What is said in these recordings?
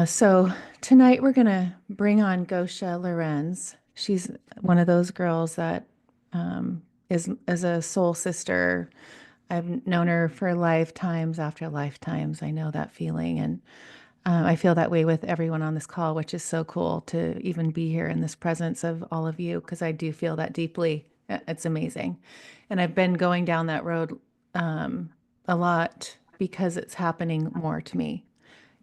So tonight we're gonna bring on Gosia Lorenz. She's one of those girls that is a soul sister. I've known her for lifetimes after lifetimes. I know that feeling, and I feel that way with everyone on this call, which is so cool to even be here in this presence of all of you, because I do feel that deeply. It's amazing, and I've been going down that road a lot because it's happening more to me.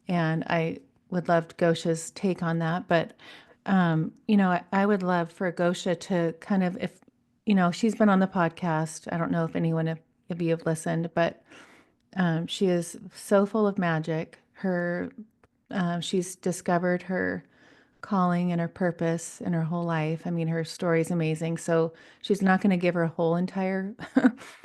And I would love Gosha's take on that. But, I would love for Gosha to kind of, if, she's been on the podcast. I don't know if if you have listened, but she is so full of magic. She's discovered her calling and her purpose in her whole life. I mean, her story is amazing. So she's not going to give her whole entire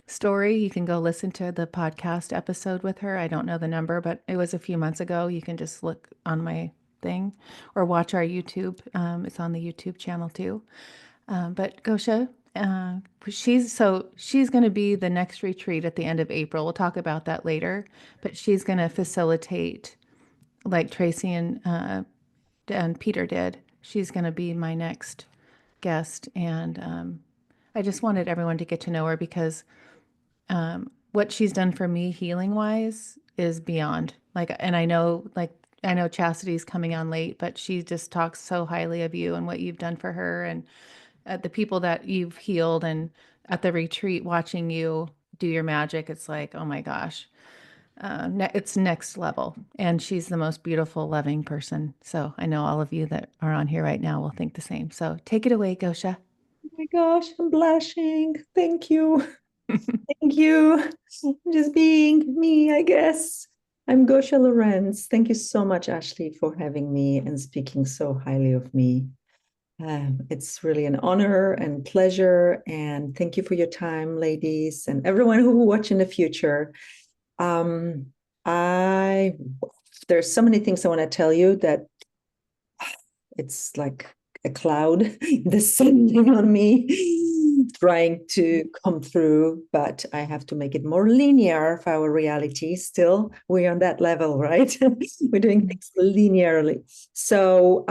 story. You can go listen to the podcast episode with her. I don't know the number, but it was a few months ago. You can just look on my thing or watch our YouTube. It's on the YouTube channel too. But Gosha, she's going to be the next retreat at the end of April. We'll talk about that later, but she's going to facilitate like Tracy and Peter did. She's going to be my next guest. And I just wanted everyone to get to know her because what she's done for me healing wise is beyond. And I know Chastity's coming on late, but she just talks so highly of you and what you've done for her and the people that you've healed. And at the retreat, watching you do your magic, it's like, oh my gosh, it's next level. And she's the most beautiful, loving person. So I know all of you that are on here right now will think the same. So take it away, Gosha. Oh my gosh, I'm blushing. Thank you. Thank you. Just being me, I guess. I'm Gosia Lorenz. Thank you so much, Ashley, for having me and speaking so highly of me. It's really an honor and pleasure. And thank you for your time, ladies, and everyone who will watch in the future. Um, I there's so many things I want to tell you that it's like a cloud descending on me, trying to come through, but I have to make it more linear for our reality. Still, we're on that level, right? We're doing things linearly. So,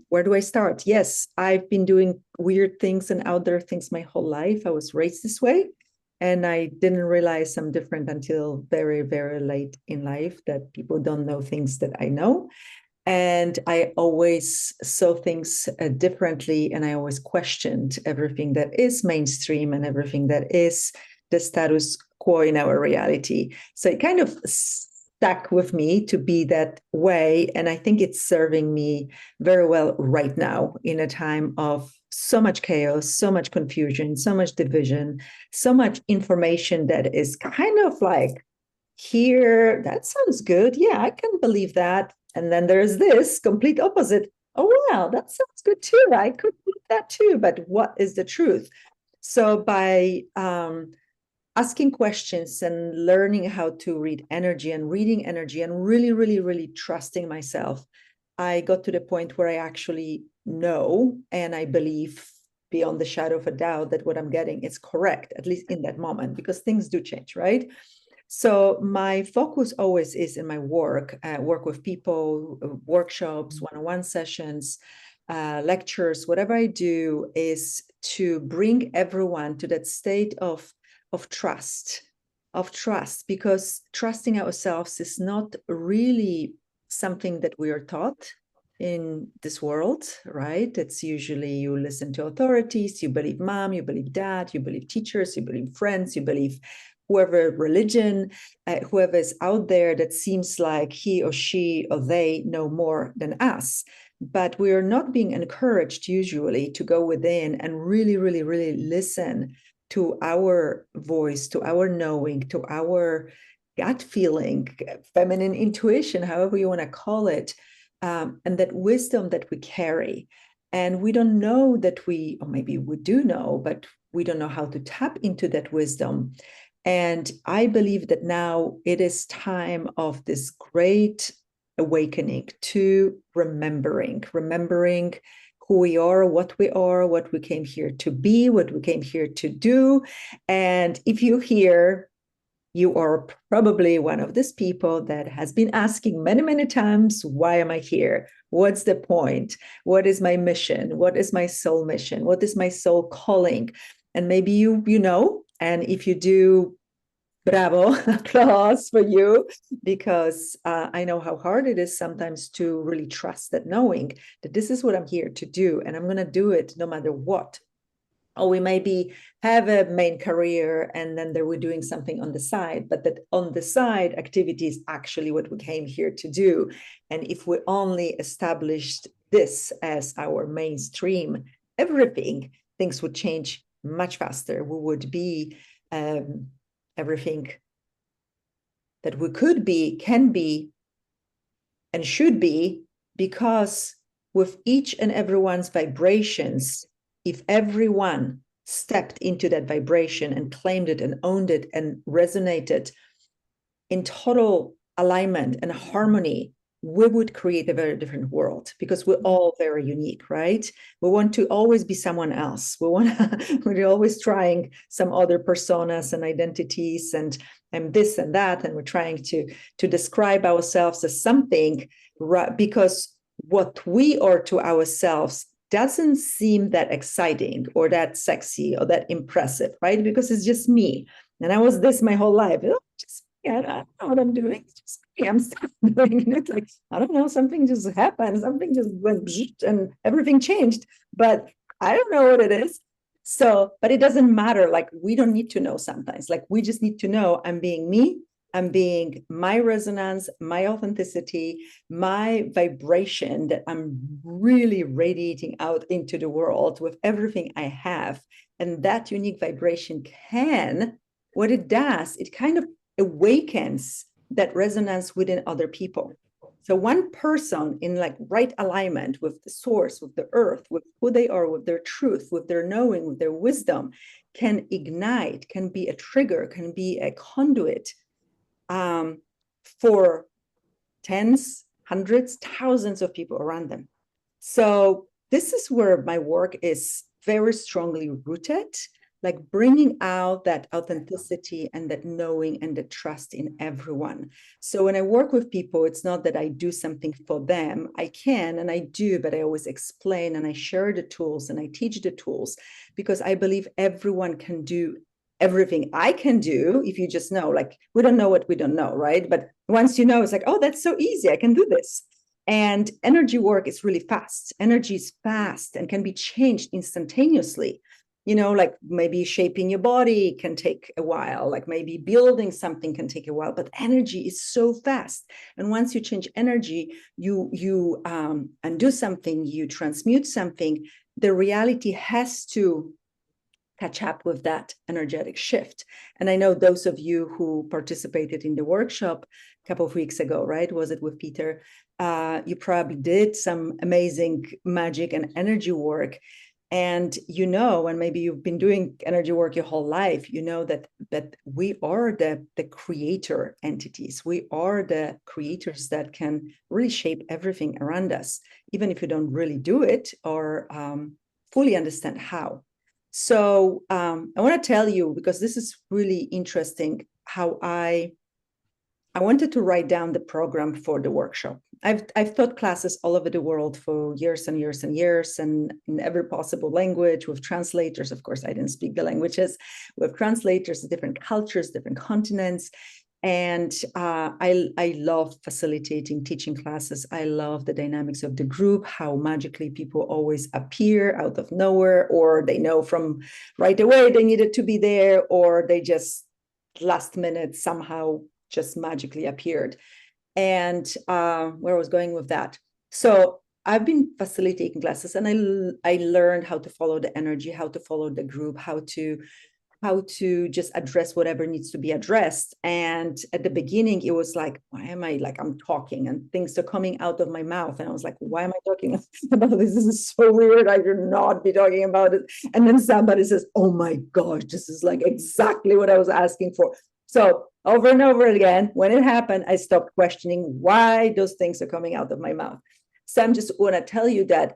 where do I start? Yes, I've been doing weird things and out there things my whole life. I was raised this way. And I didn't realize I'm different until very, very late in life, that people don't know things that I know. And I always saw things differently, and I always questioned everything that is mainstream and everything that is the status quo in our reality. So it kind of stuck with me to be that way. And I think it's serving me very well right now in a time of so much chaos, so much confusion, so much division, so much information that is kind of like, here, that sounds good. Yeah, I can believe that. And then there's this complete opposite. Oh, wow, that sounds good too. I could believe that too. But what is the truth? So by asking questions and learning how to read energy and reading energy and really, really, really trusting myself, I got to the point where I actually know and I believe beyond the shadow of a doubt that what I'm getting is correct, at least in that moment, because things do change, right? So my focus always is in my work, work with people, workshops, one-on-one sessions, lectures, whatever I do is to bring everyone to that state of trust, because trusting ourselves is not really something that we are taught in this world, right? It's usually you listen to authorities, you believe mom, you believe dad, you believe teachers, you believe friends, you believe whoever religion, whoever is out there that seems like he or she or they know more than us. But we are not being encouraged usually to go within and really, really, really listen to our voice, to our knowing, to our gut feeling, feminine intuition, however you want to call it, and that wisdom that we carry. And we don't know that or maybe we do know, but we don't know how to tap into that wisdom. And I believe that now it is time of this great awakening to remembering who we are, what we came here to be, what we came here to do. And if you hear you are probably one of these people that has been asking many, many times, why am I here? What's the point? What is my mission? What is my soul mission? What is my soul calling? And maybe you know, and if you do, bravo, applause for you, because I know how hard it is sometimes to really trust that knowing that this is what I'm here to do, and I'm going to do it no matter what. Or we maybe have a main career and then we're doing something on the side, but that on the side activity is actually what we came here to do. And if we only established this as our mainstream, things would change much faster. We would be everything that we could be, can be, and should be, because with each and everyone's vibrations, if everyone stepped into that vibration and claimed it and owned it and resonated in total alignment and harmony, we would create a very different world, because we're all very unique, right? We want to always be someone else. We're always trying some other personas and identities and this and that, and we're trying to describe ourselves as something, because what we are to ourselves doesn't seem that exciting or that sexy or that impressive, right? Because it's just me, and I was this my whole life. Just I don't know what I'm doing. It's just me. I'm still doing it. Like, I don't know, something just happened. Something just went and everything changed. But I don't know what it is. So, but it doesn't matter. Like, we don't need to know sometimes. Like, we just need to know I'm being me. I'm being my resonance, my authenticity, my vibration that I'm really radiating out into the world with everything I have. And that unique vibration what it does, it kind of awakens that resonance within other people. So one person in like right alignment with the source, with the earth, with who they are, with their truth, with their knowing, with their wisdom, can ignite, can be a trigger, can be a conduit for tens, hundreds, thousands of people around them. So this is where my work is very strongly rooted, like bringing out that authenticity and that knowing and the trust in everyone. So when I work with people, it's not that I do something for them. I can and I do, but I always explain and I share the tools and I teach the tools, because I believe everyone can do everything I can do if you just know. Like, we don't know what we don't know, right? But once you know, it's like, oh, that's so easy. I can do this. And energy work is really fast. Energy is fast and can be changed instantaneously. You know, like maybe shaping your body can take a while, like maybe building something can take a while, but energy is so fast. And once you change energy, you undo something, you transmute something, the reality has to catch up with that energetic shift. And I know those of you who participated in the workshop a couple of weeks ago, right? Was it with Peter? You probably did some amazing magic and energy work. And you know, and maybe you've been doing energy work your whole life, you know that we are the creator entities. We are the creators that can really shape everything around us, even if you don't really do it or fully understand how. So I want to tell you, because this is really interesting, how I wanted to write down the program for the workshop. I've taught classes all over the world for years and years and years, and in every possible language with translators. Of course, I didn't speak the languages, with translators, different cultures, different continents. And I love facilitating teaching classes. I love the dynamics of the group, how magically people always appear out of nowhere, or they know from right away they needed to be there, or they just last minute somehow just magically appeared. And where I was going with that. So I've been facilitating classes, and I learned how to follow the energy, how to follow the group, how to just address whatever needs to be addressed. And at the beginning, it was like, why am I like, I'm talking and things are coming out of my mouth. And I was like, why am I talking about this? This is so weird. I should not be talking about it. And then somebody says, oh my gosh, this is like exactly what I was asking for. So over and over again, when it happened, I stopped questioning why those things are coming out of my mouth. So I'm just want to tell you that,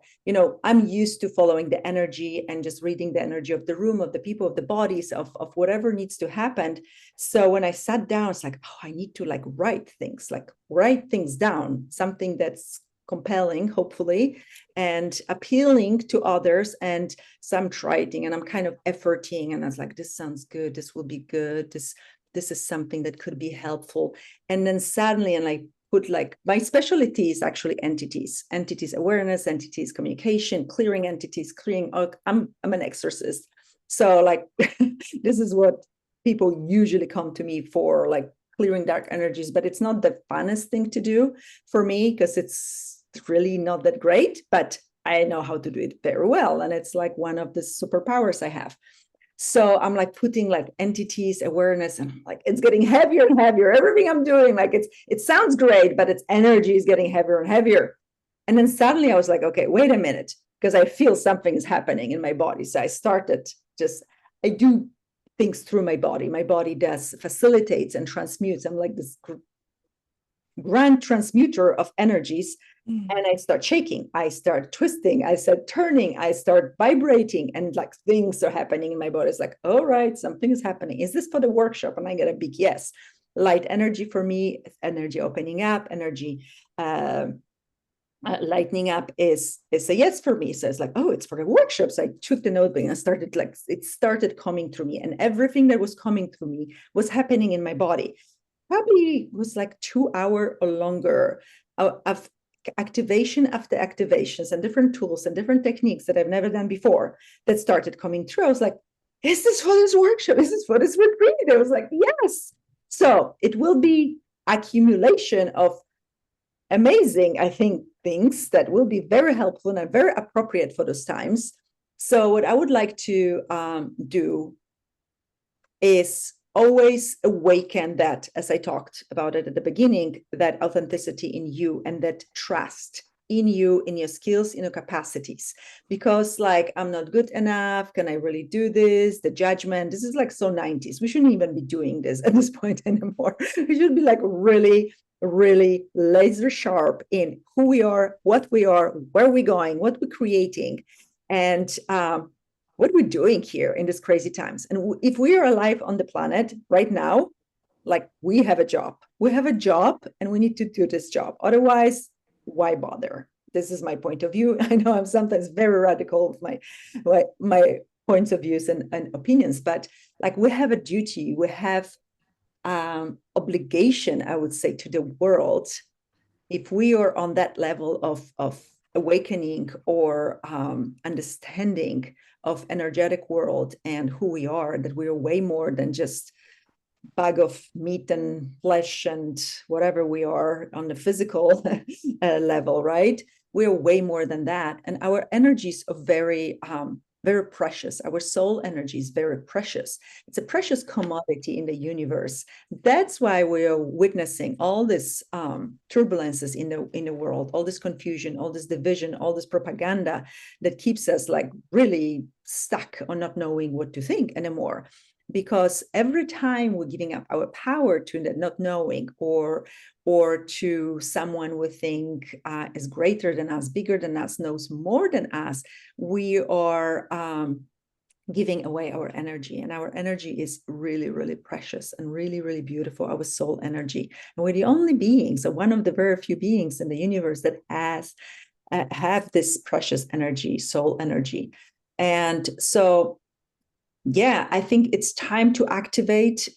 I'm used to following the energy and just reading the energy of the room, of the people, of the bodies, of whatever needs to happen. So when I sat down, it's like, oh, I need to like write things down, something that's compelling, hopefully, and appealing to others. And so I'm writing and I'm kind of efforting. And I was like, this sounds good. This will be good. This is something that could be helpful. And then suddenly, and I put like my specialty is actually entities awareness, entities communication, clearing entities, clearing. I'm an exorcist, so like this is what people usually come to me for, like clearing dark energies. But it's not the funnest thing to do for me because it's really not that great, but I know how to do it very well, and it's like one of the superpowers I have. So I'm like putting like entities awareness, and I'm like, it's getting heavier and heavier. Everything I'm doing, like it sounds great, but its energy is getting heavier and heavier. And then suddenly I was like, okay, wait a minute, because I feel something is happening in my body. So I do things through my body. My body does facilitates and transmutes. I'm like this grand transmuter of energies. And I start shaking, I start twisting, I start turning, I start vibrating, and like things are happening in my body. It's like, all right, something is happening. Is this for the workshop? And I get a big yes. Light energy for me, energy opening up, energy lightening up is a yes for me. So it's like, oh, it's for the workshop. So I took the notebook and I started like, it started coming through me, and everything that was coming through me was happening in my body. Probably was like 2 hours or longer of activation after activations and different tools and different techniques that I've never done before that started coming through. I was like, is this for this workshop? Is this for this retreat? I was like, yes. So it will be accumulation of amazing, I think, things that will be very helpful and very appropriate for those times. So what I would like to do is always awaken that, as I talked about it at the beginning, that authenticity in you and that trust in you, in your skills, in your capacities. Because like, I'm not good enough. Can I really do this? The judgment, this is like so 90s. We shouldn't even be doing this at this point anymore. We should be like really, really laser sharp in who we are, what we are, where we're going, what we're creating. And what we're doing here in these crazy times. And if we are alive on the planet right now, like we have a job. We have a job and we need to do this job. Otherwise, why bother? This is my point of view. I know I'm sometimes very radical with my points of views and opinions, but like we have a duty, we have obligation, I would say, to the world. If we are on that level of awakening or understanding of energetic world and who we are, that we are way more than just bag of meat and flesh and whatever we are on the physical level, right? We are way more than that, and our energies are very very precious. Our soul energy is very precious. It's a precious commodity in the universe. That's why we are witnessing all this turbulences in the world, all this confusion, all this division, all this propaganda that keeps us like really stuck on not knowing what to think anymore. Because every time we're giving up our power to the not knowing, or to someone we think is greater than us, bigger than us, knows more than us, we are giving away our energy. And our energy is really, really precious and really, really beautiful, our soul energy. And we're the only beings, so one of the very few beings in the universe that have this precious energy, soul energy. And so yeah, I think it's time to activate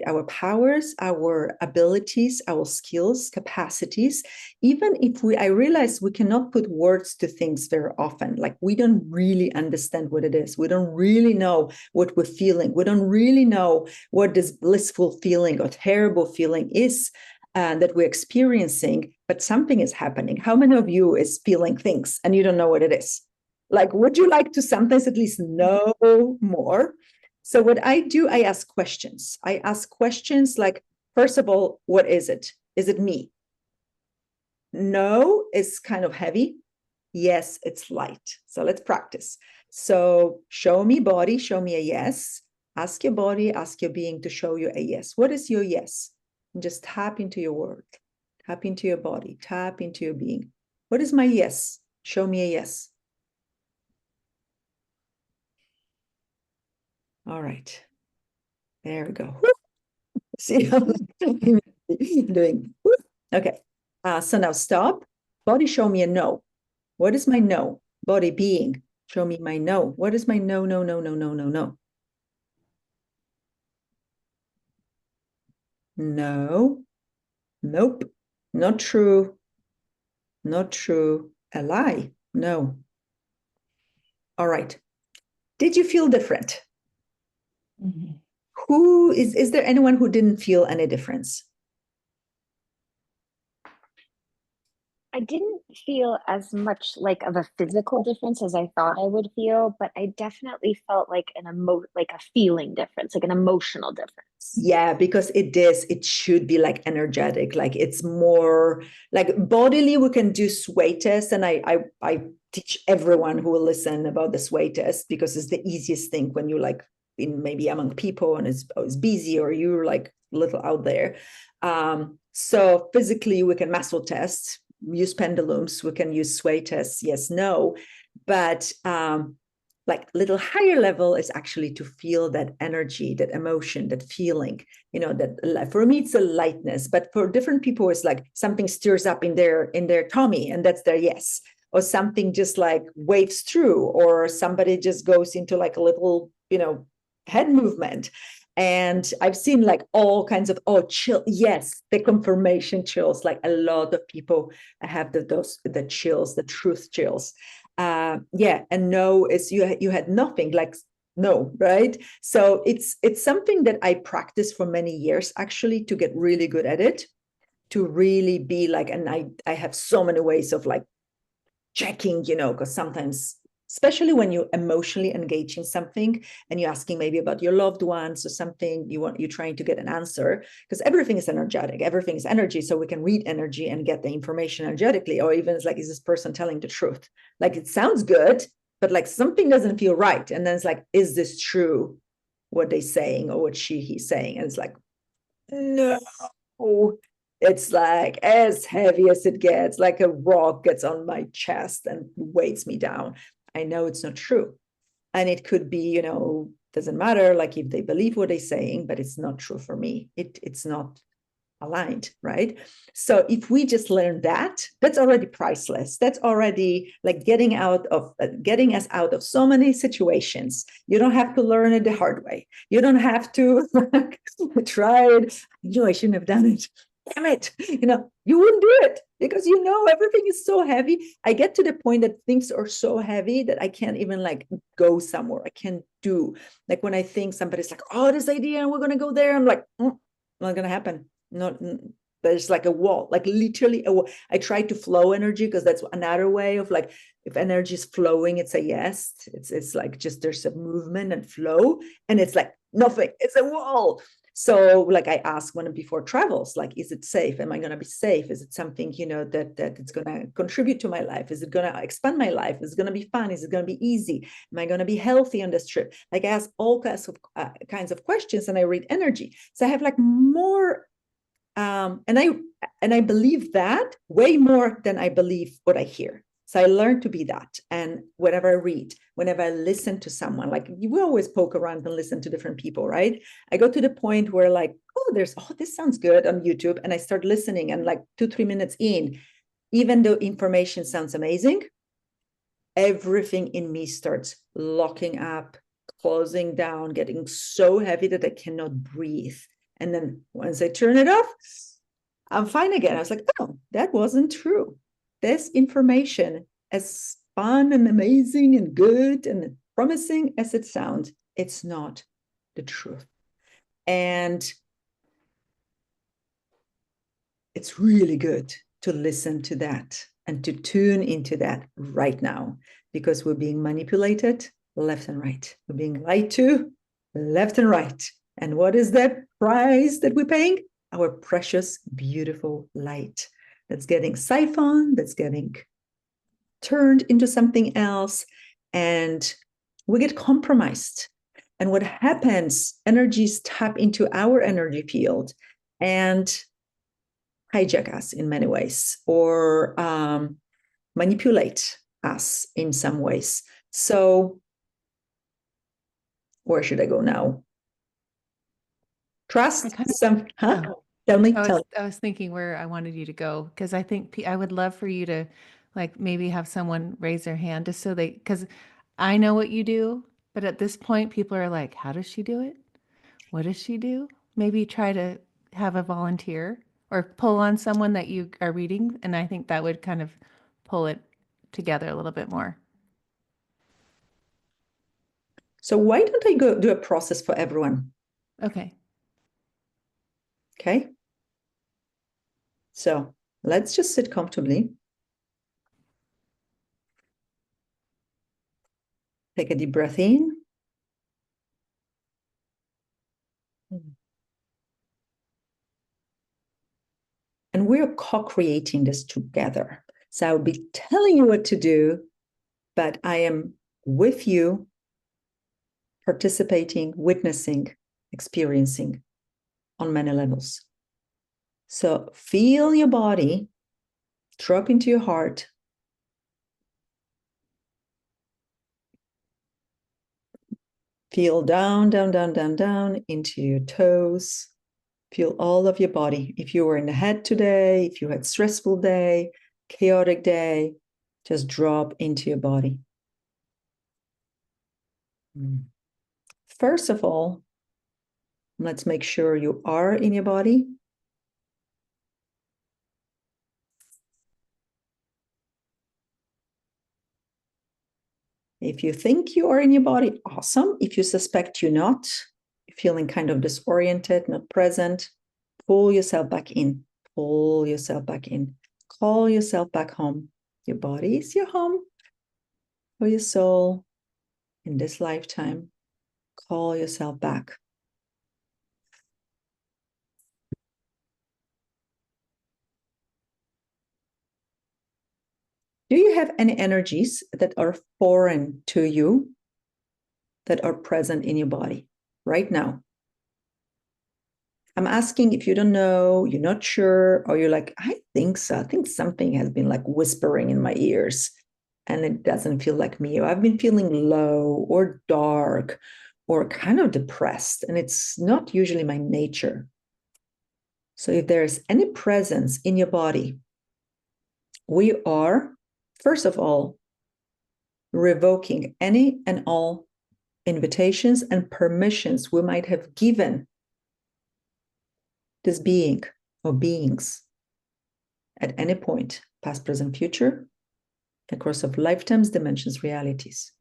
our powers, our abilities, our skills, capacities. Even if I realize we cannot put words to things very often, like we don't really understand what it is. We don't really know what we're feeling. We don't really know what this blissful feeling or terrible feeling is that we're experiencing, but something is happening. How many of you is feeling things and you don't know what it is? Like, would you like to sometimes at least know more? So what I do, I ask questions. I ask questions like, first of all, what is it? Is it me? No, it's kind of heavy. Yes, it's light. So let's practice. So show me body, show me a yes. Ask your body, ask your being to show you a yes. What is your yes? And just tap into your word. Tap into your body. Tap into your being. What is my yes? Show me a yes. All right. There we go. See how I'm doing. Okay. So now stop. Body, show me a no. What is my no? Body, being, show me my no. What is my no, no, no, no, no, no, no? No. Nope. Not true. Not true. A lie. No. All right. Did you feel different? Mhm. Who is there anyone who didn't feel any difference? I didn't feel as much like of a physical difference as I thought I would feel, but I definitely felt like like a feeling difference, like an emotional difference. Yeah, because it should be like energetic, like it's more like bodily. We can do sway test, and I teach everyone who will listen about the sway test because it's the easiest thing when you like in maybe among people and it's busy or you're like a little out there. So physically we can muscle test, use pendulums, we can use sway tests, yes, no, but like little higher level is actually to feel that energy, that emotion, that feeling, that for me it's a lightness, but for different people it's like something stirs up in their tummy and that's their yes, or something just like waves through, or somebody just goes into like a little head movement. And I've seen like all kinds of chill, yes, the confirmation chills, like a lot of people have the chills, the truth chills. Yeah, and no is you had nothing, like no, right? So it's something that I practiced for many years actually to get really good at it, to really be like, and I have so many ways of like checking, because sometimes, especially when you emotionally engage in something and you're asking maybe about your loved ones or something, you're trying to get an answer, because everything is energetic, everything is energy, so we can read energy and get the information energetically. Or even it's like, is this person telling the truth? Like it sounds good, but like something doesn't feel right, and then it's like, is this true, what they're saying or what he's saying? And it's like, no, it's like as heavy as it gets, like a rock gets on my chest and weights me down. I know it's not true. And it could be, doesn't matter, like if they believe what they're saying, but it's not true for me. It's not aligned, right? So if we just learn that, that's already priceless. That's already like getting us out of so many situations. You don't have to learn it the hard way. You don't have to like, try it. I shouldn't have done it. Damn it. You wouldn't do it because everything is so heavy. I get to the point that things are so heavy that I can't even like go somewhere. I can't do, like when I think somebody's like, oh, this idea and we're going to go there, I'm like, not going to happen. Not, there's like a wall, like literally a wall. I try to flow energy because that's another way of like, if energy is flowing, it's a yes. It's like just there's a movement and flow, and it's like nothing. It's a wall. So like I ask one before travels, like, is it safe? Am I going to be safe? Is it something, that it's going to contribute to my life? Is it going to expand my life? Is it going to be fun? Is it going to be easy? Am I going to be healthy on this trip? Like I ask all kinds of questions, and I read energy. So I have like more, and I believe that way more than I believe what I hear. So I learned to be that. And whenever I read, whenever I listen to someone, like you always poke around and listen to different people, right? I go to the point where like, this sounds good on YouTube. And I start listening, and like 2-3 minutes in, even though information sounds amazing, everything in me starts locking up, closing down, getting so heavy that I cannot breathe. And then once I turn it off, I'm fine again. I was like, oh, that wasn't true. This information, as fun and amazing and good and promising as it sounds, it's not the truth. And it's really good to listen to that and to tune into that right now, because we're being manipulated left and right. We're being lied to left and right. And what is the price that we're paying? Our precious, beautiful light that's getting siphoned, that's getting turned into something else, and we get compromised. And what happens, energies tap into our energy field and hijack us in many ways, or manipulate us in some ways. So where should I go now? Trust some, huh? Oh. Tell me. I was thinking where I wanted you to go because I think I would love for you to like maybe have someone raise their hand just so they, because I know what you do, but at this point, people are like, how does she do it? What does she do? Maybe try to have a volunteer or pull on someone that you are reading. And I think that would kind of pull it together a little bit more. So why don't I go do a process for everyone? Okay. Okay. So let's just sit comfortably. Take a deep breath in. And we're co-creating this together. So I'll be telling you what to do, but I am with you, participating, witnessing, experiencing on many levels. So feel your body drop into your heart. Feel down, down, down, down, down into your toes. Feel all of your body. If you were in the head today, if you had stressful day, chaotic day, just drop into your body. First of all, let's make sure you are in your body. If you think you are in your body, awesome. If you suspect you're not, feeling kind of disoriented, not present, pull yourself back in. Pull yourself back in. Call yourself back home. Your body is your home for your soul in this lifetime. Call yourself back. Do you have any energies that are foreign to you that are present in your body right now? I'm asking if you don't know, you're not sure, or you're like, I think so. I think something has been like whispering in my ears and it doesn't feel like me. Or I've been feeling low or dark or kind of depressed, and it's not usually my nature. So if there's any presence in your body, we are, first of all, revoking any and all invitations and permissions we might have given this being or beings at any point, past, present, future, across of lifetimes, dimensions, realities.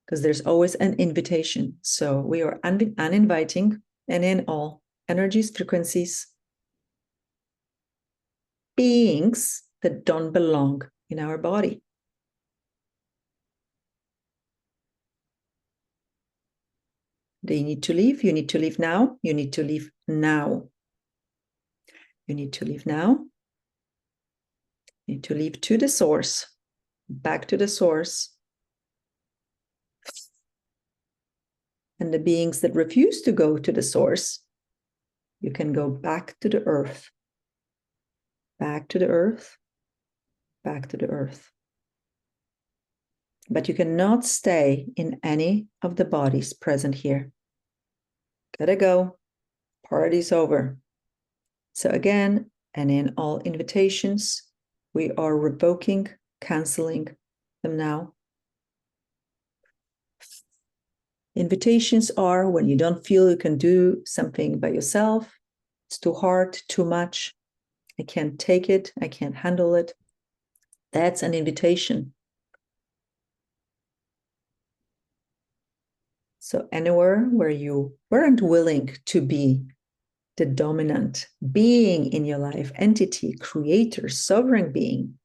Because there's always an invitation. So we are uninviting and in all energies, frequencies, beings that don't belong in our body. They need to leave. You need to leave now. You need to leave now. You need to leave now. You need to leave to the source, back to the source. And the beings that refuse to go to the source, you can go back to the earth, back to the earth, back to the earth. But you cannot stay in any of the bodies present here. Gotta go. Party's over. So again, and in all invitations, we are revoking, canceling them now. Invitations are when you don't feel you can do something by yourself. It's too hard, too much. I can't take it. I can't handle it. That's an invitation. So anywhere where you weren't willing to be the dominant being in your life, entity, creator, sovereign being,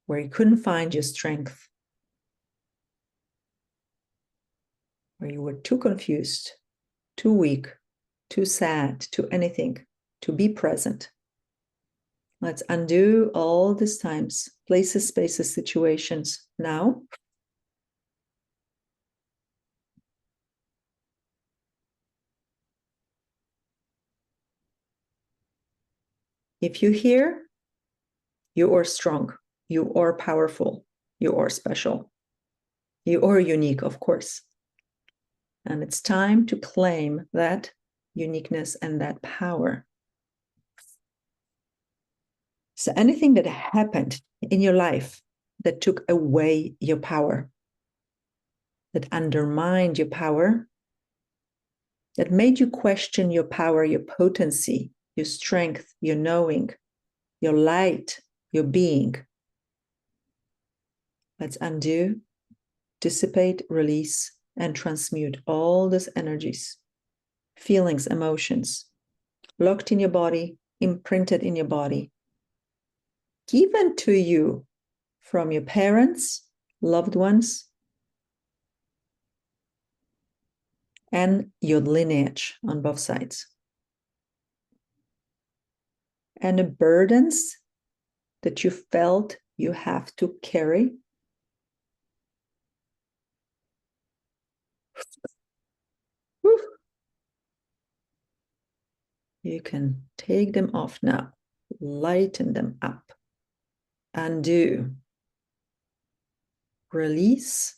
where you couldn't find your strength, where you were too confused, too weak, too sad, too anything, to be present. Let's undo all these times, places, spaces, situations now. If you hear, you are strong, you are powerful, you are special, you are unique, of course. And it's time to claim that uniqueness and that power. So anything that happened in your life that took away your power, that undermined your power, that made you question your power, your potency, your strength, your knowing, your light, your being. Let's undo, dissipate, release, and transmute all these energies, feelings, emotions, locked in your body, imprinted in your body, given to you from your parents, loved ones, and your lineage on both sides. And the burdens that you felt you have to carry. You can take them off now, lighten them up, undo, release.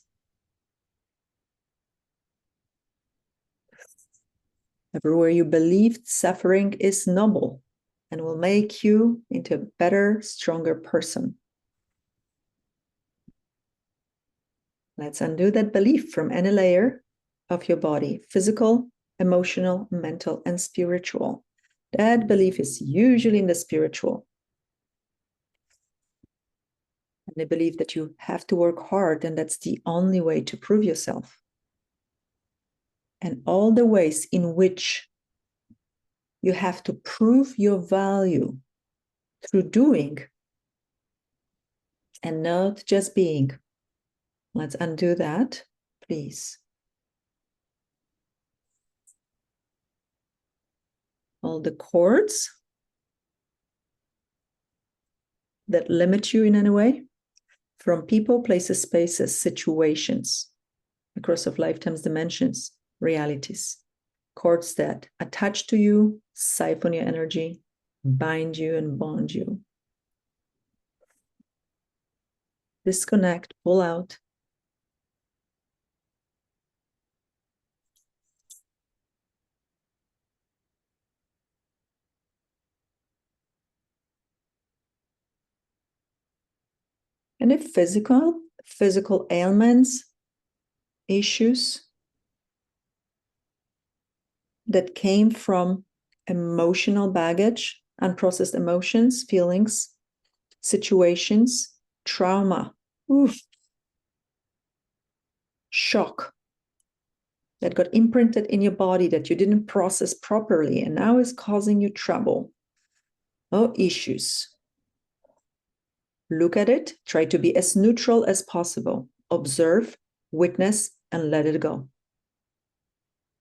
Everywhere you believed suffering is noble and will make you into a better, stronger person. Let's undo that belief from any layer of your body, physical, emotional, mental, and spiritual. That belief is usually in the spiritual. And they believe that you have to work hard and that's the only way to prove yourself. And all the ways in which you have to prove your value through doing and not just being. Let's undo that, please. All the cords that limit you in any way, from people, places, spaces, situations, across of lifetimes, dimensions, realities. Cords that attach to you, siphon your energy, bind you and bond you. Disconnect, pull out. And if physical ailments, issues that came from emotional baggage, unprocessed emotions, feelings, situations, trauma, shock that got imprinted in your body that you didn't process properly and now is causing you trouble or issues. Look at it, try to be as neutral as possible. Observe, witness, and let it go.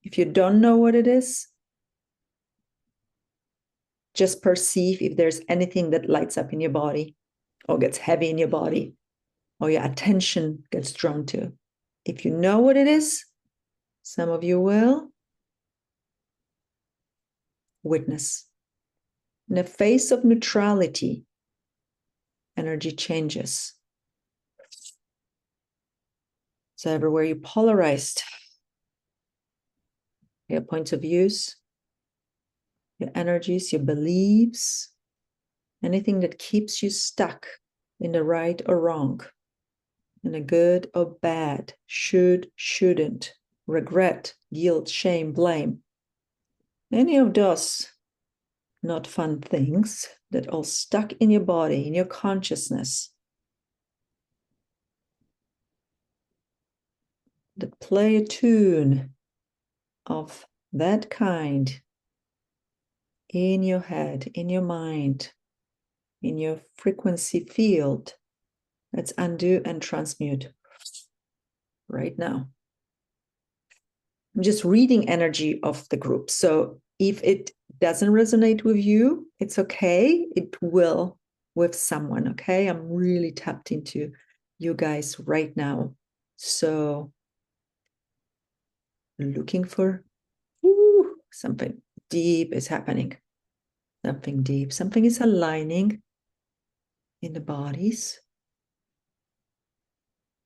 If you don't know what it is, just perceive if there's anything that lights up in your body or gets heavy in your body or your attention gets drawn to. If you know what it is, some of you will witness. In the face of neutrality, energy changes. So everywhere you polarized, your points of views, your energies, your beliefs, anything that keeps you stuck in the right or wrong, in a good or bad, should, shouldn't, regret, guilt, shame, blame, any of those not fun things that all stuck in your body, in your consciousness, that play a tune of that kind in your head, in your mind, in your frequency field. Let's undo and transmute right now. I'm just reading energy of the group. So if it doesn't resonate with you, it's okay. It will with someone, okay? I'm really tapped into you guys right now. So looking for something deep is happening. Something deep. Something is aligning in the bodies.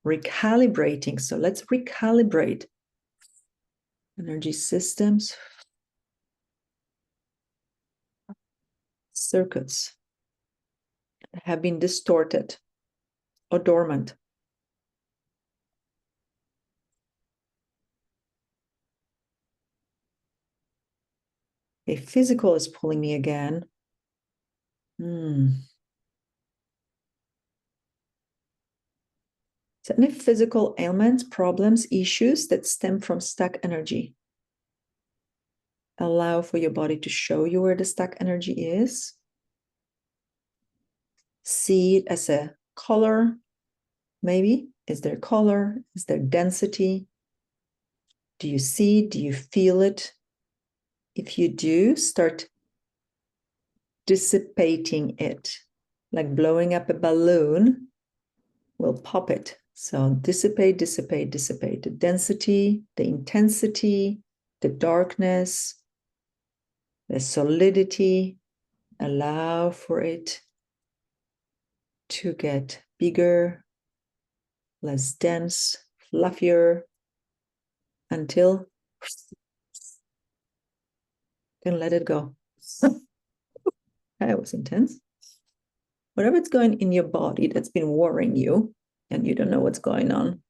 Recalibrating. So let's recalibrate energy systems, circuits that have been distorted or dormant. A physical is pulling me again. So any physical ailments, problems, issues that stem from stuck energy. Allow for your body to show you where the stuck energy is. See it as a color, maybe. Is there color? Is there density? Do you see it? Do you feel it? If you do, start dissipating it. Like blowing up a balloon, we'll pop it. So dissipate, dissipate, dissipate. The density, the intensity, the darkness, the solidity. Allow for it to get bigger, less dense, fluffier, until then let it go. That was intense. Whatever's going in your body that's been worrying you and you don't know what's going on,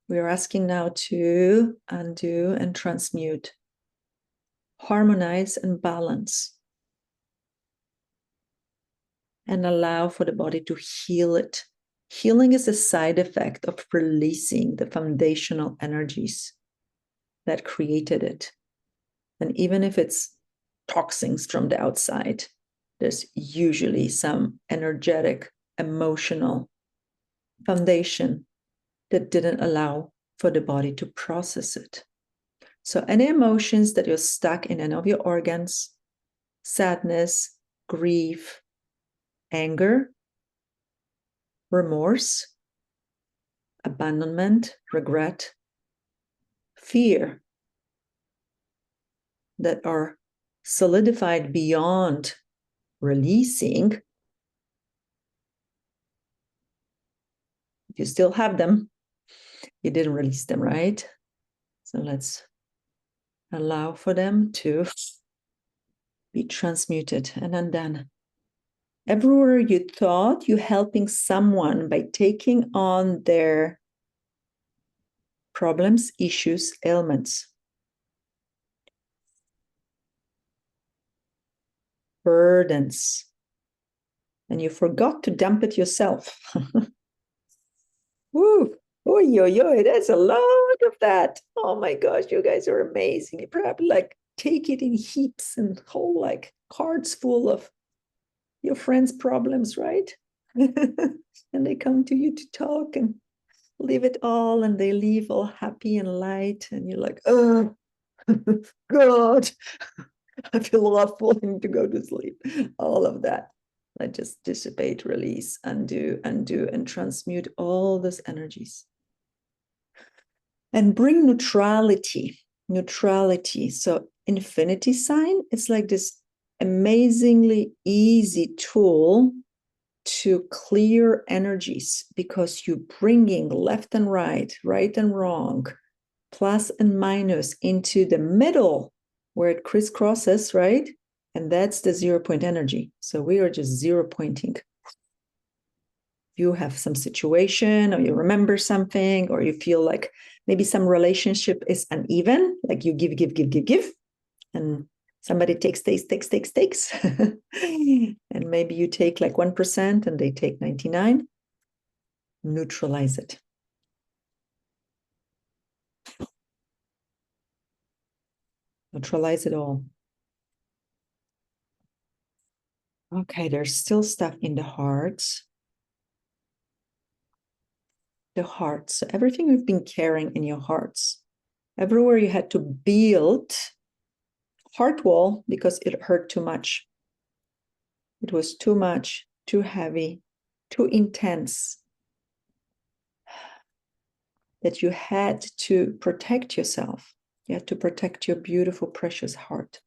we are asking now to undo and transmute, harmonize and balance, and allow for the body to heal it. Healing is a side effect of releasing the foundational energies that created it. And even if it's toxins from the outside, there's usually some energetic, emotional foundation that didn't allow for the body to process it. So any emotions that you're stuck in any of your organs, sadness, grief, anger, remorse, abandonment, regret, fear, that are solidified beyond releasing, you still have them. You didn't release them, right? So let's allow for them to be transmuted and undone. Everywhere you thought you helping someone by taking on their problems, issues, ailments, burdens, and you forgot to dump it yourself. Woo! Oh, yo, that's a lot of that. Oh my gosh, you guys are amazing. You probably like take it in heaps and whole like cards full of your friends' problems, right? And they come to you to talk and leave it all, and they leave all happy and light, and you're like, oh God, I feel awful and to go to sleep. All of that. Like just dissipate, release, undo, and transmute all those energies. And bring neutrality. So infinity sign is like this amazingly easy tool to clear energies, because you're bringing left and right and wrong, plus and minus into the middle where it crisscrosses, right? And that's the 0 point energy. So we are just 0 pointing. You have some situation, or you remember something, or you feel like maybe some relationship is uneven, like you give, and somebody takes. And maybe you take like 1% and they take 99. Neutralize it. Neutralize it all. Okay, there's still stuff in the hearts. The hearts, so everything we've been carrying in your hearts, everywhere you had to build heart wall because it hurt too much. It was too much, too heavy, too intense, that you had to protect yourself. You had to protect your beautiful, precious heart.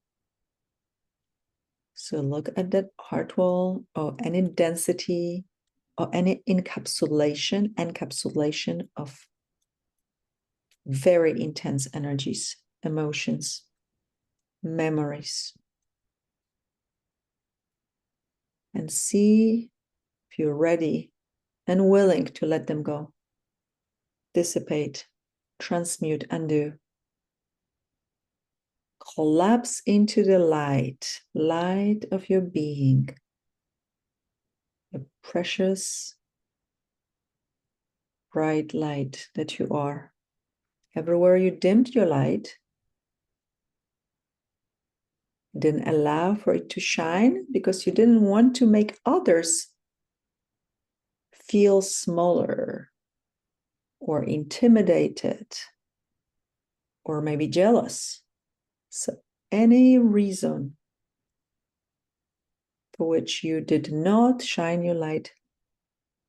So look at that heart wall or any density or any encapsulation of very intense energies, emotions, memories. And see if you're ready and willing to let them go, dissipate, transmute, undo. Collapse into the light of your being, the precious, bright light that you are. Everywhere you dimmed your light, didn't allow for it to shine because you didn't want to make others feel smaller or intimidated or maybe jealous. So any reason for which you did not shine your light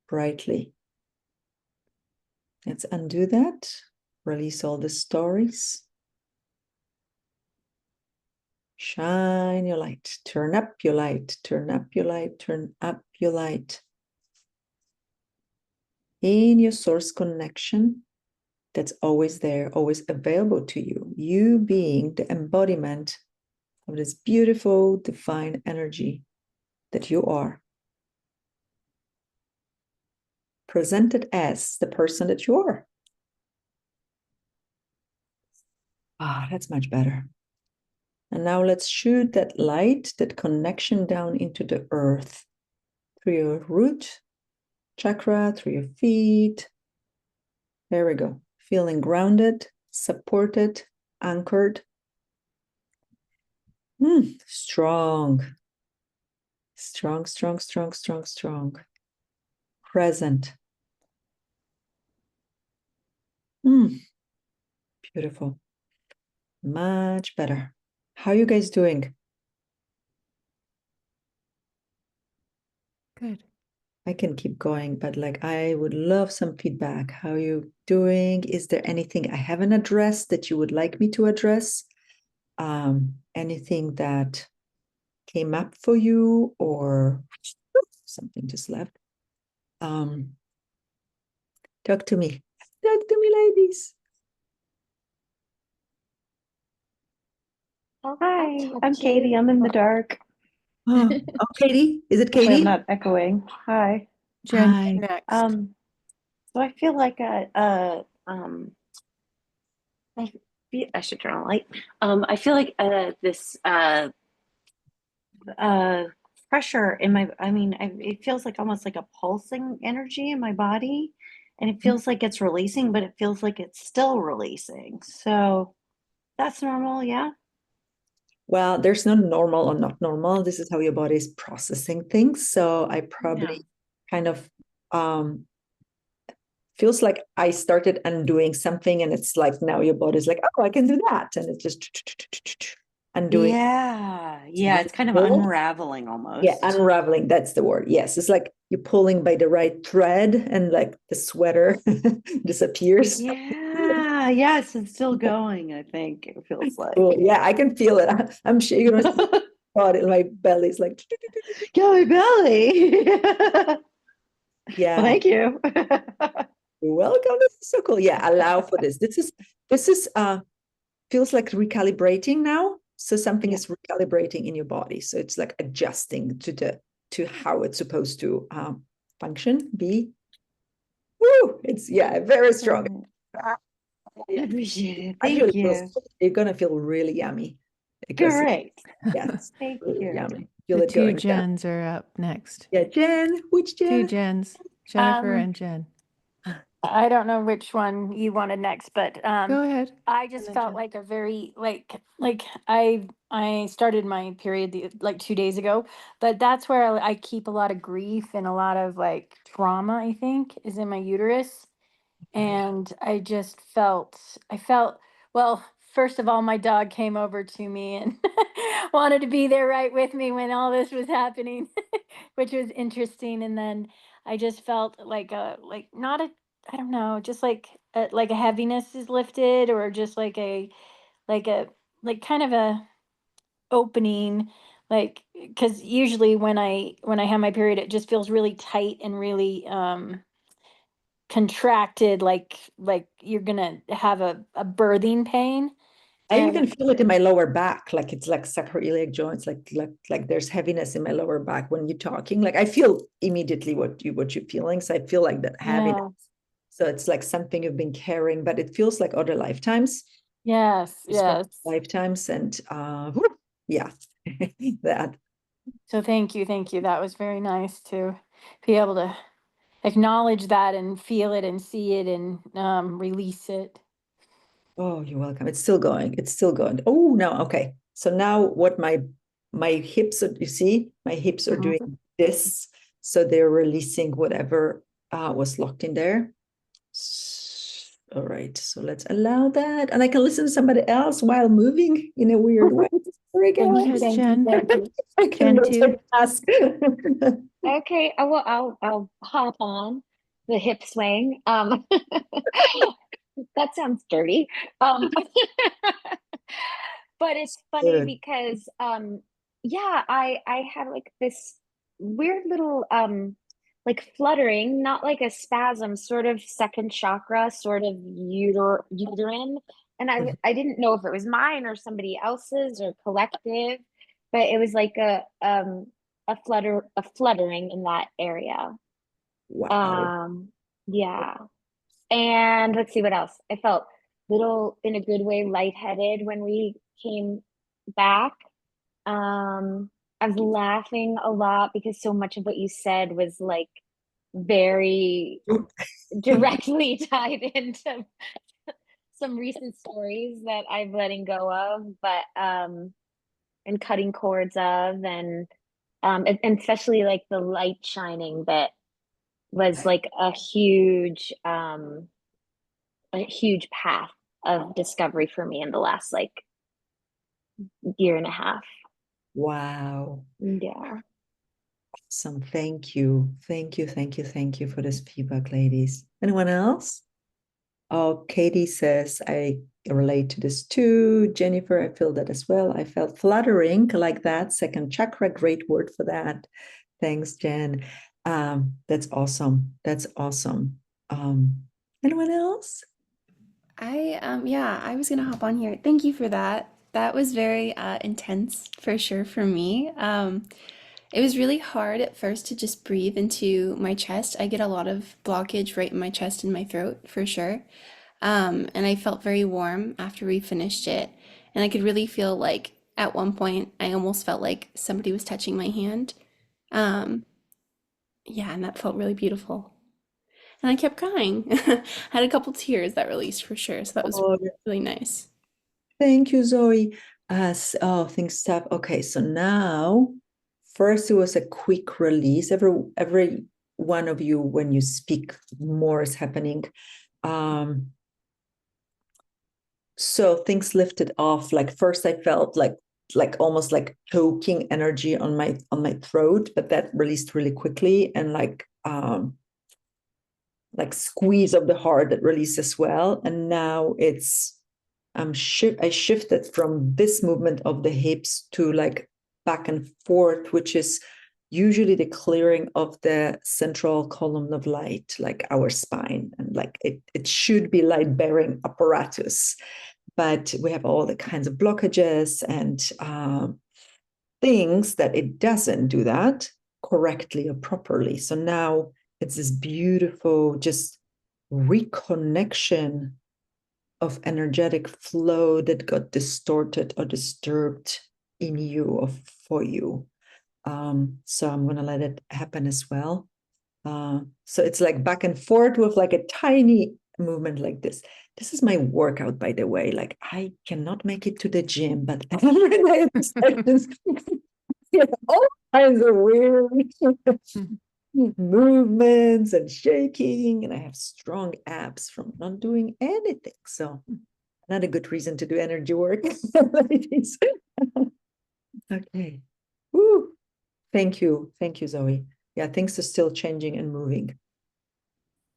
brightly. Let's undo that. Release all the stories. Shine your light. Turn up your light. Turn up your light. Turn up your light. In your source connection that's always there, always available to you. You being the embodiment of this beautiful, divine energy that you are. Presented as the person that you are. Ah, that's much better. And now let's shoot that light, that connection down into the earth through your root chakra, through your feet. There we go. Feeling grounded, supported, anchored. Strong. Strong, strong, strong, strong, strong. Present. Beautiful. Much better. How are you guys doing? Good. I can keep going, but like I would love some feedback. How are you doing? Is there anything I haven't addressed that you would like me to address? Anything that came up for you or something just left? Talk to me. Talk to me, ladies. Hi, I'm Katie. I'm in the dark. Oh, Katie. Is it Hopefully I'm Katie? not echoing. Hi. Jen, Hi. you're next. So I feel like I should turn on a light. I feel like this pressure in my, it feels like almost like a pulsing energy in my body, and it feels like it's releasing, but it feels like it's still releasing. So that's normal, yeah. Well, there's no normal or not normal. This is how your body is processing things. So I probably kind of feels like I started undoing something, and it's like now your body's like, oh, I can do that. And it's just undoing. Yeah. It's kind of Pull. unraveling almost. Yeah, unraveling. That's the word. Yes. It's like you're pulling by the right thread and like the sweater disappears. Yeah. Yes, it's still going, I think it feels like. Cool. Yeah, I can feel it. I'm shaking my body. My belly's like, Yeah, my belly. yeah. Well, thank you. You're welcome. This is so cool. Yeah, allow for this. This is feels like recalibrating now. So something is recalibrating in your body. So it's like adjusting to how it's supposed to function, be. Woo! It's very strong. I appreciate it. Thank you. You're gonna feel really yummy. Great. Yes, Thank really you. yummy. Feel The it two going down. Jens are up next. Yeah, Jen. Which Two Jen? Jens, Jennifer and Jen. I don't know which one you wanted next, but Go ahead. I just then felt Jen. like a very like I started my period like 2 days ago, but that's where I keep a lot of grief and a lot of like trauma, I think, is in my uterus. And I felt, well, first of all, my dog came over to me and wanted to be there right with me when all this was happening, which was interesting. And then I just felt like not a, I don't know, just like a heaviness is lifted, or just like a, like kind of a opening, Like, because usually when I have my period, it just feels really tight and really contracted, like you're gonna have a birthing pain. I And even feel it in my lower back, like it's like sacroiliac joints, like there's heaviness in my lower back when you're talking. Like I feel immediately what you're feeling. So I feel like that heaviness. yeah, So it's like something you've been carrying, but it feels like other lifetimes, yes, yes. lifetimes, and yeah, that. So thank you. That was very nice to be able to acknowledge that and feel it and see it and release it. Oh, you're welcome. It's still going. It's still going. Oh, no. Okay. So now what my hips are, you see, my hips are Mhm. doing this. So they're releasing whatever was locked in there. All right. So let's allow that. And I can listen to somebody else while moving in a weird way. Sorry, Thank guys. you, Yes, thank you, Jen. thank you. I can Jen too. multitask. Okay, I'll hop on the hip swing. That sounds dirty. But it's funny Good. because yeah, I had like this weird little like fluttering, not like a spasm, sort of second chakra, sort of uterine. And I didn't know if it was mine or somebody else's or collective, but it was like a fluttering in that area. Wow. Um yeah. And let's see what else. I felt little in a good way lightheaded when we came back. I was laughing a lot because so much of what you said was like very directly tied into some recent stories that I'm letting go of, but and cutting cords of, and especially like the light shining that was like a huge path of discovery for me in the last like year and a half. Wow. Yeah. Awesome. Thank you. Thank you. Thank you. Thank you for this feedback, ladies. Anyone else? Oh, Katie says, I relate to this too. Jennifer, I feel that as well. I felt fluttering like that. Second chakra, great word for that. Thanks, Jen. That's awesome. That's awesome. Anyone else? Yeah, I was gonna hop on here. Thank you for that. That was very intense for sure for me. It was really hard at first to just breathe into my chest. I get a lot of blockage right in my chest and my throat for sure. And I felt very warm after we finished it. And I could really feel like at one point I almost felt like somebody was touching my hand. Um, yeah, and that felt really beautiful. And I kept crying. I had a couple tears that released for sure. So that was Oh, really nice. thank you, Zoe. Things stop. Okay, so now, first it was a quick release. Every one of you, when you speak, more is happening. So things lifted off. Like first, I felt like almost like choking energy on my throat, but that released really quickly, and like squeeze of the heart that released as well. And now it's I shifted from this movement of the hips to like back and forth, which is usually the clearing of the central column of light, like our spine, and like it should be light bearing apparatus, but we have all the kinds of blockages and things that it doesn't do that correctly or properly. So now it's this beautiful just reconnection of energetic flow that got distorted or disturbed in you or for you. So I'm going to let it happen as well. So it's like back and forth with like a tiny movement like this. This is my workout, by the way. Like I cannot make it to the gym, but every day all kinds of weird movements and shaking, and I have strong abs from not doing anything. So not a good reason to do energy work, ladies. Okay. Woo. Thank you. Thank you, Zoe. Yeah, things are still changing and moving.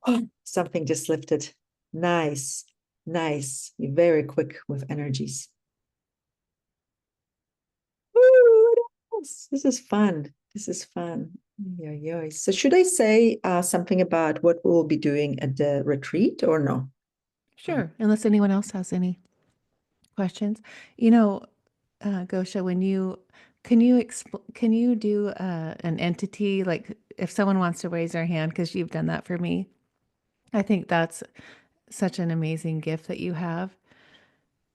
Oh, something just lifted. Nice. Nice. You're very quick with energies. Woo. This is fun. This is fun. Yeah, yeah. So should I say something about what we'll be doing at the retreat or no? Sure, unless anyone else has any questions. Gosha, can you do an entity, like if someone wants to raise their hand, because you've done that for me. I think that's such an amazing gift that you have.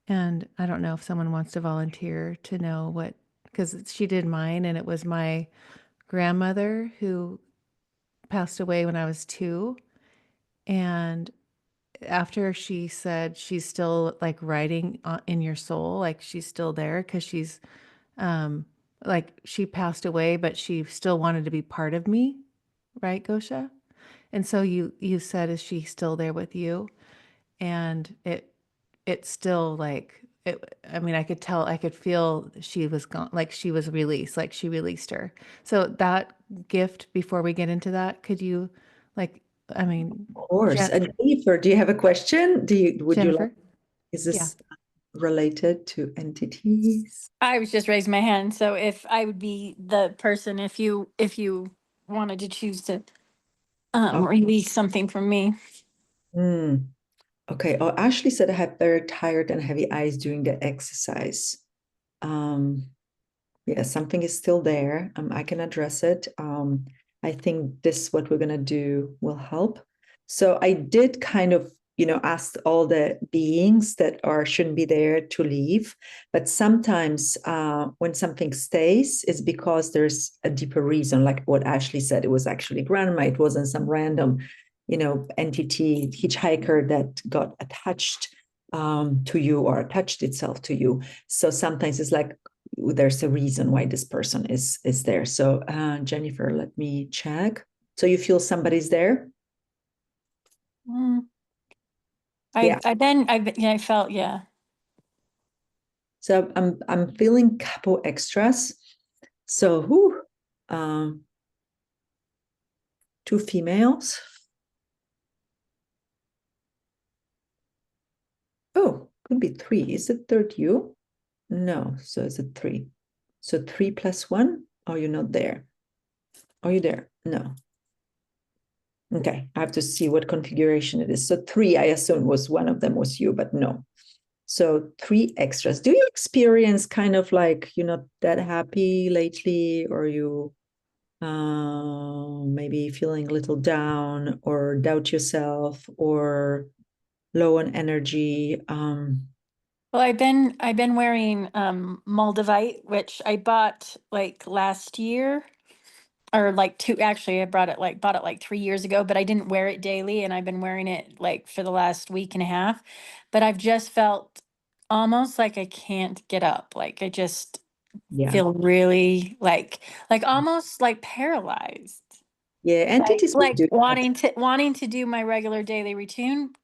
And I don't know if someone wants to volunteer to know what, because she did mine and it was my grandmother who passed away when I was 2. And after she said she's still like writing in your soul, like she's still there because she's um like she passed away, but she still wanted to be part of me, right, Gosha? And so you said, is she still there with you? And it's still like it, I mean, I could tell, I could feel she was gone, like she was released, like she released her. So that gift, before we get into that, could you like, I mean, Of course. And Jennifer, do you have a question? Would you like, Jennifer? is Yeah. this related to entities? I was just raising my hand, so if I would be the person, if you wanted to choose to Oh. release something from me. Okay. Oh, Ashley said I have very tired and heavy eyes during the exercise. Yeah, something is still there. I can address it. I think this, what we're gonna do, will help. So I did kind of, ask all the beings that shouldn't be there to leave. But sometimes when something stays, it's because there's a deeper reason, like what Ashley said. It was actually grandma. It wasn't some random, entity, hitchhiker that got attached to you or attached itself to you. So sometimes it's like there's a reason why this person is there. So Jennifer, let me check. So you feel somebody's there? Mm. Yeah. I felt, yeah. So I'm feeling couple extras. So um, 2 females. Oh, could be 3. Is it third you? No, so it's a 3. So 3 plus 1. Are you not there? Are you there? No. Okay, I have to see what configuration it is. So 3, I assume was one of them was you, but no. So 3 extras. Do you experience kind of like you're not that happy lately, or you maybe feeling a little down or doubt yourself or low on energy? Well, I've been wearing Moldavite, which I bought like last year, or like two, actually I bought it like 3 years ago, but I didn't wear it daily, and I've been wearing it like for the last week and a half. But I've just felt almost like I can't get up. Like I just Yeah. feel really like almost like paralyzed. Yeah, entities will Like do that. wanting to do my regular daily routine.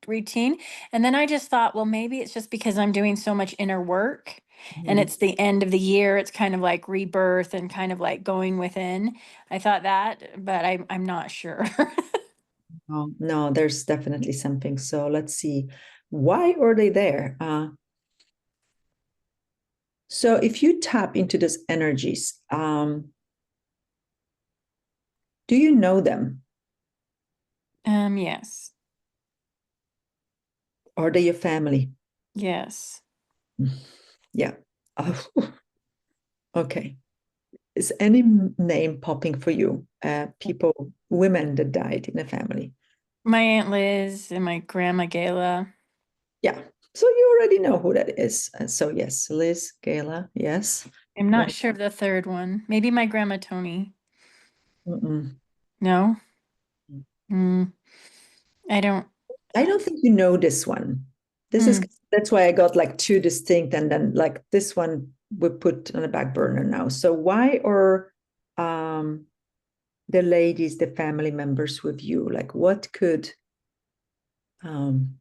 And then I just thought, well, maybe it's just because I'm doing so much inner work, and Mhm. it's the end of the year. It's kind of like rebirth and kind of like going within. I thought that, but I'm not sure. Oh, no, there's definitely something. So let's see. Why are they there? So if you tap into those energies, do you know them? Yes. Are they your family? Yes. Yeah. Oh, okay. Is any name popping for you? People, women that died in a family. My Aunt Liz and my Grandma Gayla. Yeah. So you already know who that is. So yes, Liz, Gayla, yes. I'm not sure of the third one. Maybe my Grandma Tony. Mm-mm. No? Mm, I don't. I don't think you know this one. This is Hmm. that's why I got like 2 distinct, and then like this one we put on the back burner now. So why are the ladies, the family members with you? Like what could um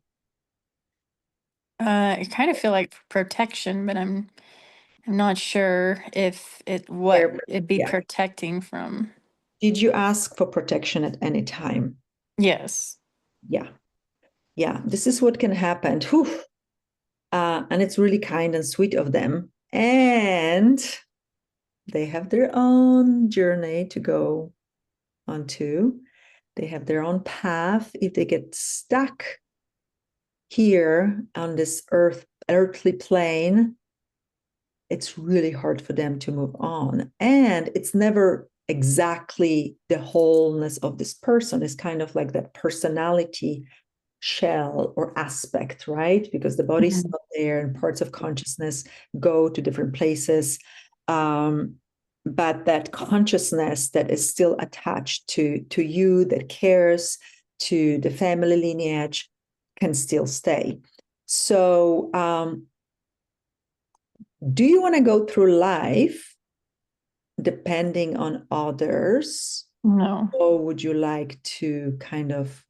I kind of feel like protection, but I'm not sure if what their it'd be yeah. protecting from. Did you ask for protection at any time? Yes. Yeah. Yeah. This is what can happen. Whew. And it's really kind and sweet of them. And They have their own journey to go onto. They have their own path. If they get stuck here on this earthly plane, it's really hard for them to move on. And it's never exactly the wholeness of this person. It's kind of like that personality shell or aspect, right? Because the body's not there and parts of consciousness go to different places. But that consciousness that is still attached to you, that cares, to the family lineage, can still stay. So do you want to go through life depending on others? No. Or would you like to kind of,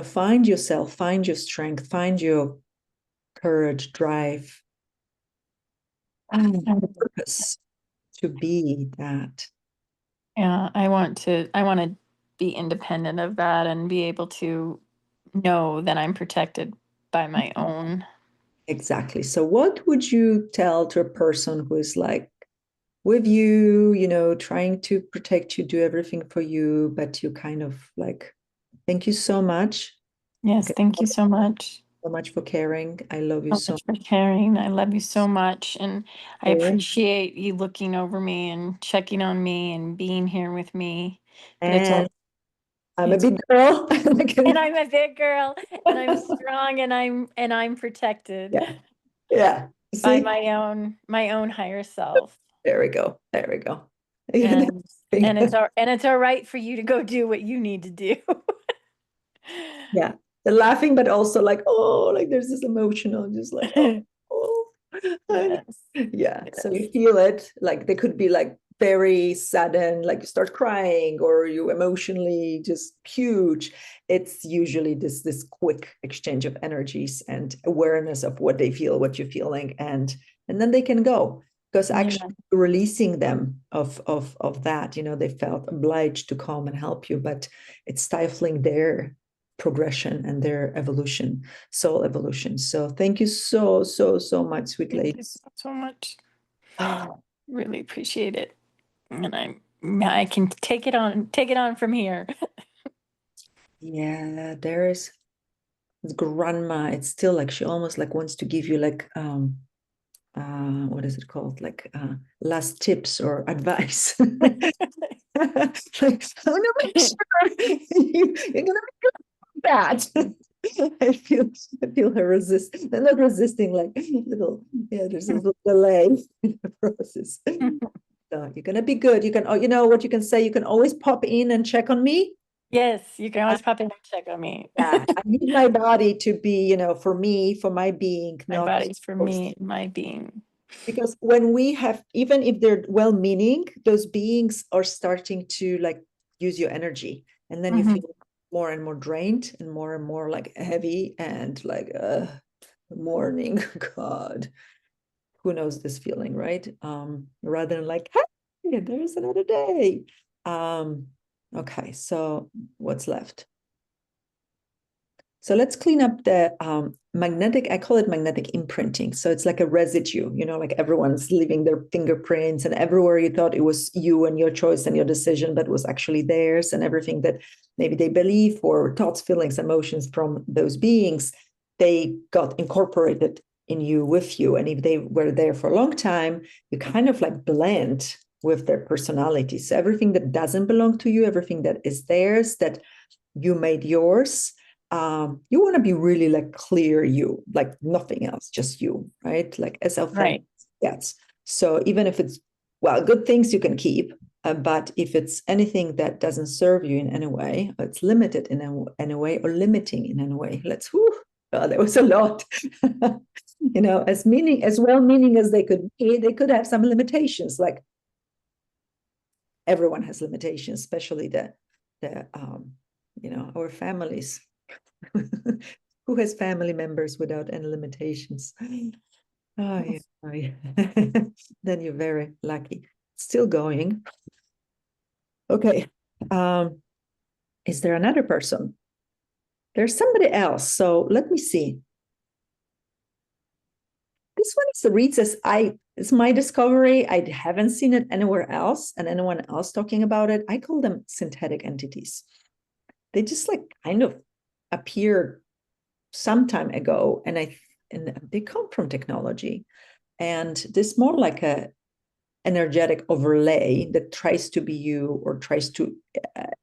find yourself, find your strength, find your courage, drive, and purpose to be that? Yeah, I want to be independent of that and be able to know that I'm protected by my own. Exactly. So what would you tell to a person who is like with you, trying to protect you, do everything for you, but you kind of like, thank you so much. Yes, thank you so much. So much for caring. I love you So so much for caring. I love you so much. And I much. appreciate you looking over me and checking on me and being here with me. But And I'm a it's big girl. and I'm a big girl and I'm strong and I'm protected Yeah. Yeah. by See? my own higher self. There we go. There we go. And it's all right for you to go do what you need to do. Yeah. The laughing, but also like, oh, like there's this emotional, just like, oh, honey. Yes. Yeah. So Yes. you feel it, like they could be like very sudden, like you start crying or you emotionally just huge. It's usually this quick exchange of energies and awareness of what they feel, what you're feeling, and then they can go. Because actually releasing them of that, they felt obliged to come and help you, but it's stifling their progression and their evolution, soul evolution. So thank you so, so, so much, sweet Thank lady. you so much. Really appreciate it. And I can take it on from here. Yeah, there is grandma. It's still like she almost like wants to give you like what is it called? Like last tips or advice. Like, I want to make sure you're gonna be good at that. I feel her resist. They're not resisting, like little, yeah, there's a little delay in the process. So you're gonna be good. You can, oh, you know what you can say? You can always pop in and check on me. Yes, you can always pop in and check on me. Yeah, I need my body to be, for me, for my being, My not body's for me, my being. because when we have, even if they're well-meaning, those beings are starting to like use your energy, and then you feel more and more drained and more like heavy and like morning. God, who knows this feeling, right? Rather than like, hey, there's another day. Okay, so what's left? So let's clean up the magnetic, I call it magnetic imprinting. So it's like a residue, like everyone's leaving their fingerprints, and everywhere you thought it was you and your choice and your decision, but was actually theirs, and everything that maybe they believe or thoughts, feelings, emotions from those beings, they got incorporated in you, with you. And if they were there for a long time, you kind of like blend with their personality. So everything that doesn't belong to you, everything that is theirs, that you made yours, you want to be really like clear, you, like nothing else, just you, right? Like as authentic. Right. Yes. So even if it's, well, good things you can keep, but if it's anything that doesn't serve you in any way, or it's limited in any way, or limiting in any way, that was a lot. As well-meaning as they could be, they could have some limitations. Like everyone has limitations, especially the our families. Who has family members without any limitations? Oh, yeah. Then you're very lucky. Still going. Okay. Is there another person? There's somebody else. So let me see. This one is reads as it's my discovery. I haven't seen it anywhere else, and anyone else talking about it. I call them synthetic entities. They just like kind of appeared some time ago, and they come from technology, and this more like a energetic overlay that tries to be you or tries to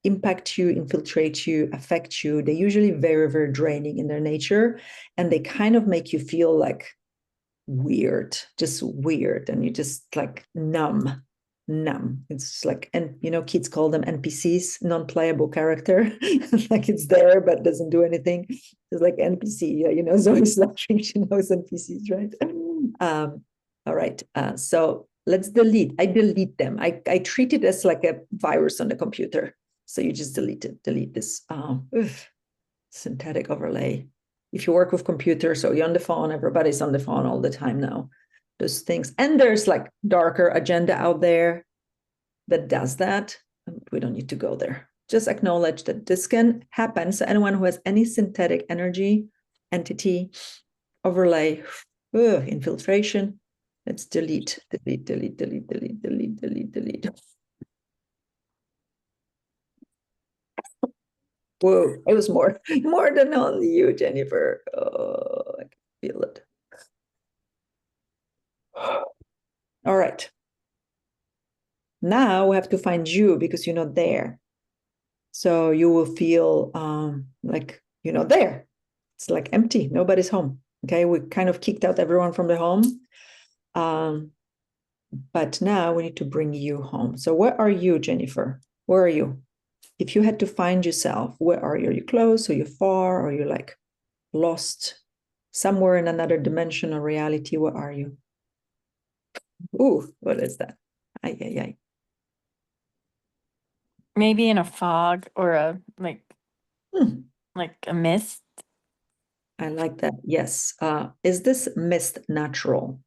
impact you, infiltrate you, affect you. They're usually very, very draining in their nature, and they kind of make you feel like weird, just weird, and you just like numb. It's like, and kids call them NPCs, non-playable character. Like it's there but doesn't do anything. It's like NPC. Zoe's laughing. She knows NPCs, right? All right. So let's delete. I delete them. I treat it as like a virus on the computer. So you just delete this synthetic overlay. If you work with computers, so you're on the phone, everybody's on the phone all the time now. Those things. And there's like darker agenda out there that does that. We don't need to go there. Just acknowledge that this can happen. So anyone who has any synthetic energy, entity, overlay, infiltration, let's delete. Whoa, it was more than only you, Jennifer. Oh, I can feel it. All right. Now we have to find you because you're not there. So you will feel like you're not there. It's like empty. Nobody's home. Okay, we kind of kicked out everyone from the home. But now we need to bring you home. So where are you, Jennifer? Where are you? If you had to find yourself, where are you? Are you close? Are you far? Are you like lost somewhere in another dimension or reality? Where are you? Ooh, what is that? Ay. Maybe in a fog or a like a mist. I like that. Yes. Is this mist natural?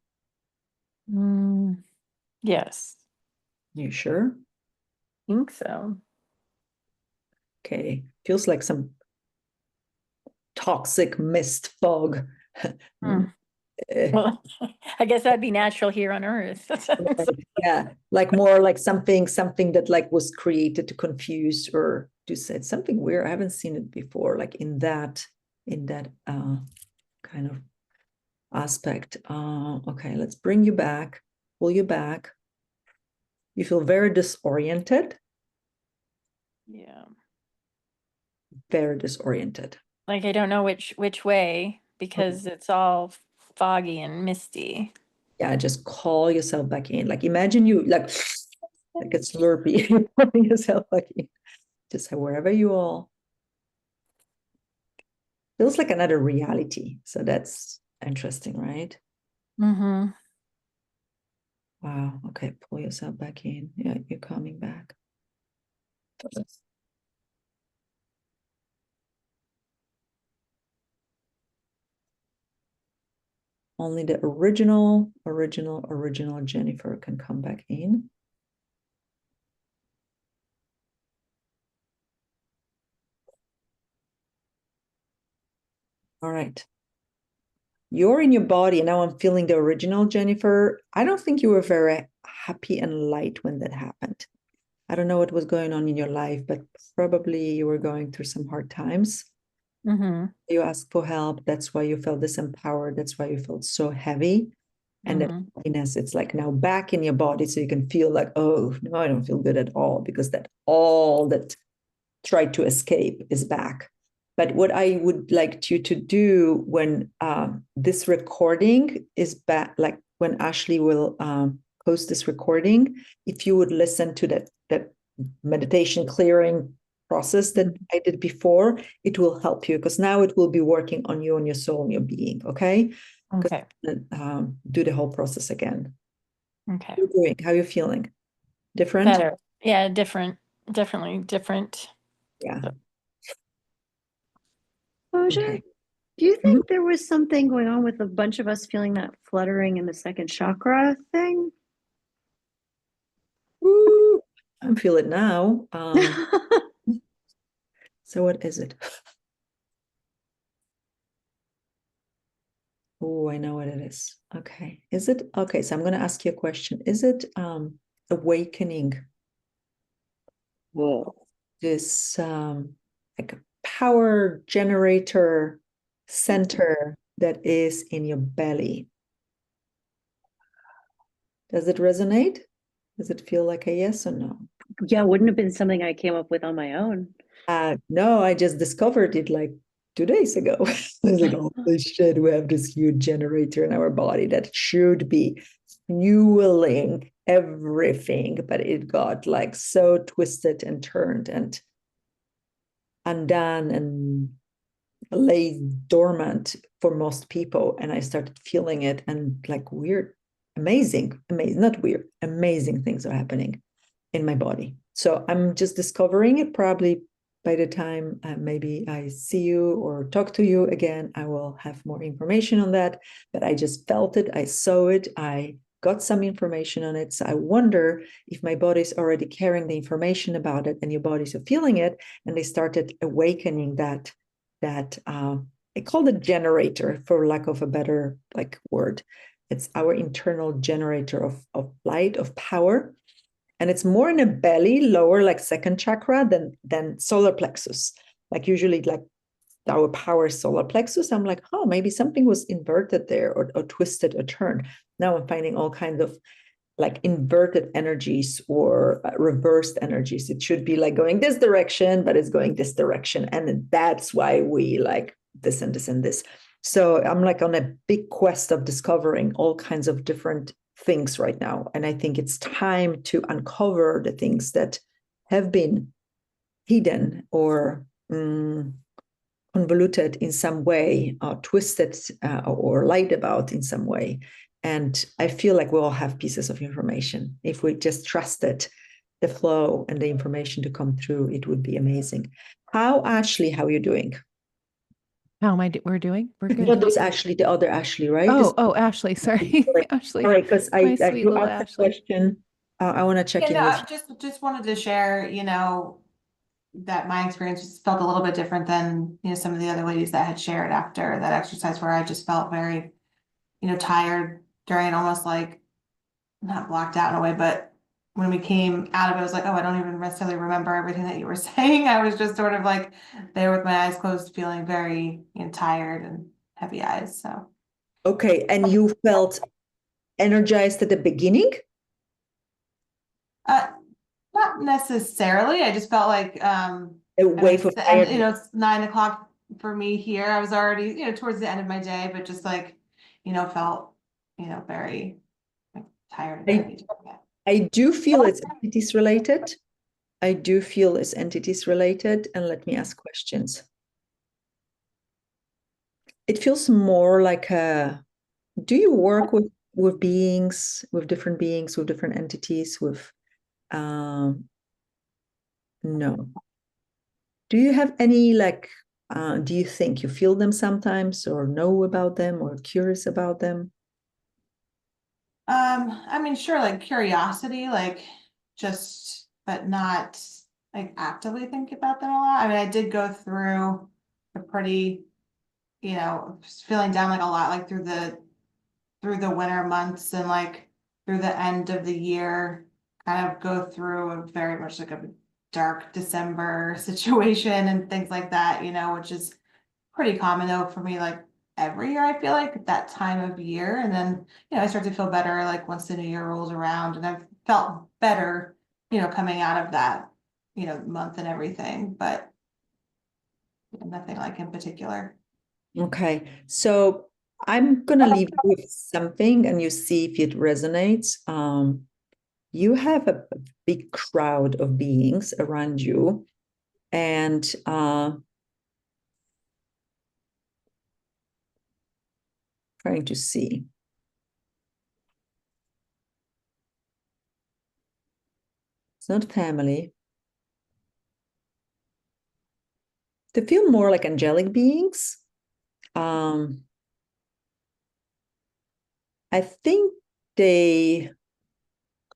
Yes. You sure? Think so. Okay. Feels like some toxic mist fog. Well, I guess that'd be natural here on Earth. Yeah, like more like something that like was created to confuse or to say something weird. I haven't seen it before, like in that kind of aspect. Okay, let's bring you back, pull you back. You feel very disoriented. Yeah. Very disoriented. Like I don't know which way because it's all foggy and misty. Yeah, just call yourself back in. Like imagine you like a Slurpee, calling yourself back in. Just say wherever you are. Feels like another reality. So that's interesting, right? Mm-hmm. Wow. Okay, pull yourself back in. Yeah, you're coming back. Only the original Jennifer can come back in. All right. You're in your body, and now I'm feeling the original Jennifer. I don't think you were very happy and light when that happened. I don't know what was going on in your life, but probably you were going through some hard times. You asked for help. That's why you felt disempowered. That's why you felt so heavy. And that happiness, it's like now back in your body, so you can feel like, oh, no, I don't feel good at all, because that all that tried to escape is back. But what I would like you to do when this recording is back, like when Ashley will post this recording, if you would listen to that meditation clearing process that I did before, it will help you, because now it will be working on you and your soul and your being. Okay. Okay. Do the whole process again. Okay. How are you doing? How are you feeling? Different? Better. Yeah, different. Definitely different. Yeah. Gosia, Okay. do you think there was something going on with a bunch of us feeling that fluttering in the second chakra thing? Woo, I feel it now. So what is it? Oh, I know what it is. Okay. Is it okay? So I'm going to ask you a question. Is it awakening Whoa. this like a power generator center that is in your belly? Does it resonate? Does it feel like a yes or no? Yeah, wouldn't have been something I came up with on my own. No, I just discovered it like 2 days ago. I was like, holy shit, we have this huge generator in our body that should be fueling everything, but it got like so twisted and turned and undone and lay dormant for most people. And I started feeling it, and like weird, amazing, not weird, amazing things are happening in my body. So I'm just discovering it. Probably by the time maybe I see you or talk to you again, I will have more information on that. But I just felt it, I saw it, I got some information on it. So I wonder if my body's already carrying the information about it, and your bodies are feeling it, and they started awakening that I call it generator, for lack of a better like word. It's our internal generator of light, of power. And it's more in the belly, lower, like second chakra, than solar plexus. Like usually, like our power is solar plexus. I'm like, oh, maybe something was inverted there, or twisted or turned. Now I'm finding all kinds of like inverted energies or reversed energies. It should be like going this direction, but it's going this direction. And that's why we like this and this and this. So I'm like on a big quest of discovering all kinds of different things right now. And I think it's time to uncover the things that have been hidden or convoluted in some way, or twisted or lied about in some way. And I feel like we all have pieces of information. If we just trusted the flow and the information to come through, it would be amazing. Ashley, how are you doing? How am I? We're doing? We're good. No, there's Ashley, the other Ashley, right? Oh, Ashley. Sorry, Ashley. All right, because My sweet you little asked a Ashley. question. I want to check in no, with I just wanted to share, that my experience just felt a little bit different than, some of the other ladies that had shared after that exercise, where I just felt very, tired during, almost like not blacked out in a way, but when we came out of it, I was like, oh, I don't even necessarily remember everything that you were saying. I was just sort of like there with my eyes closed, feeling very, tired and heavy eyes. So Okay, and you felt energized at the beginning? not necessarily. I just felt like A wave of and it's 9 o'clock for me here. I was already, towards the end of my day, but just like, felt, very like tired and heavy. I do feel it's entities related. I do feel it's entities related. And let me ask questions. It feels more like do you work with beings, with different entities, with no. Do you have any like do you think you feel them sometimes, or know about them, or curious about them? I mean, sure, like curiosity, like just, but not like actively think about them a lot. I mean, I did go through a pretty, feeling down like a lot, like through the winter months and like through the end of the year, kind of go through a very much like a dark December situation and things like that, which is pretty common though for me, like every year I feel like at that time of year. And then, I start to feel better like once the new year rolls around, and I've felt better, coming out of that, month and everything, but nothing like in particular. Okay, so I'm gonna leave you with something, and you see if it resonates. You have a big crowd of beings around you, and trying to see. It's not family. They feel more like angelic beings. I think they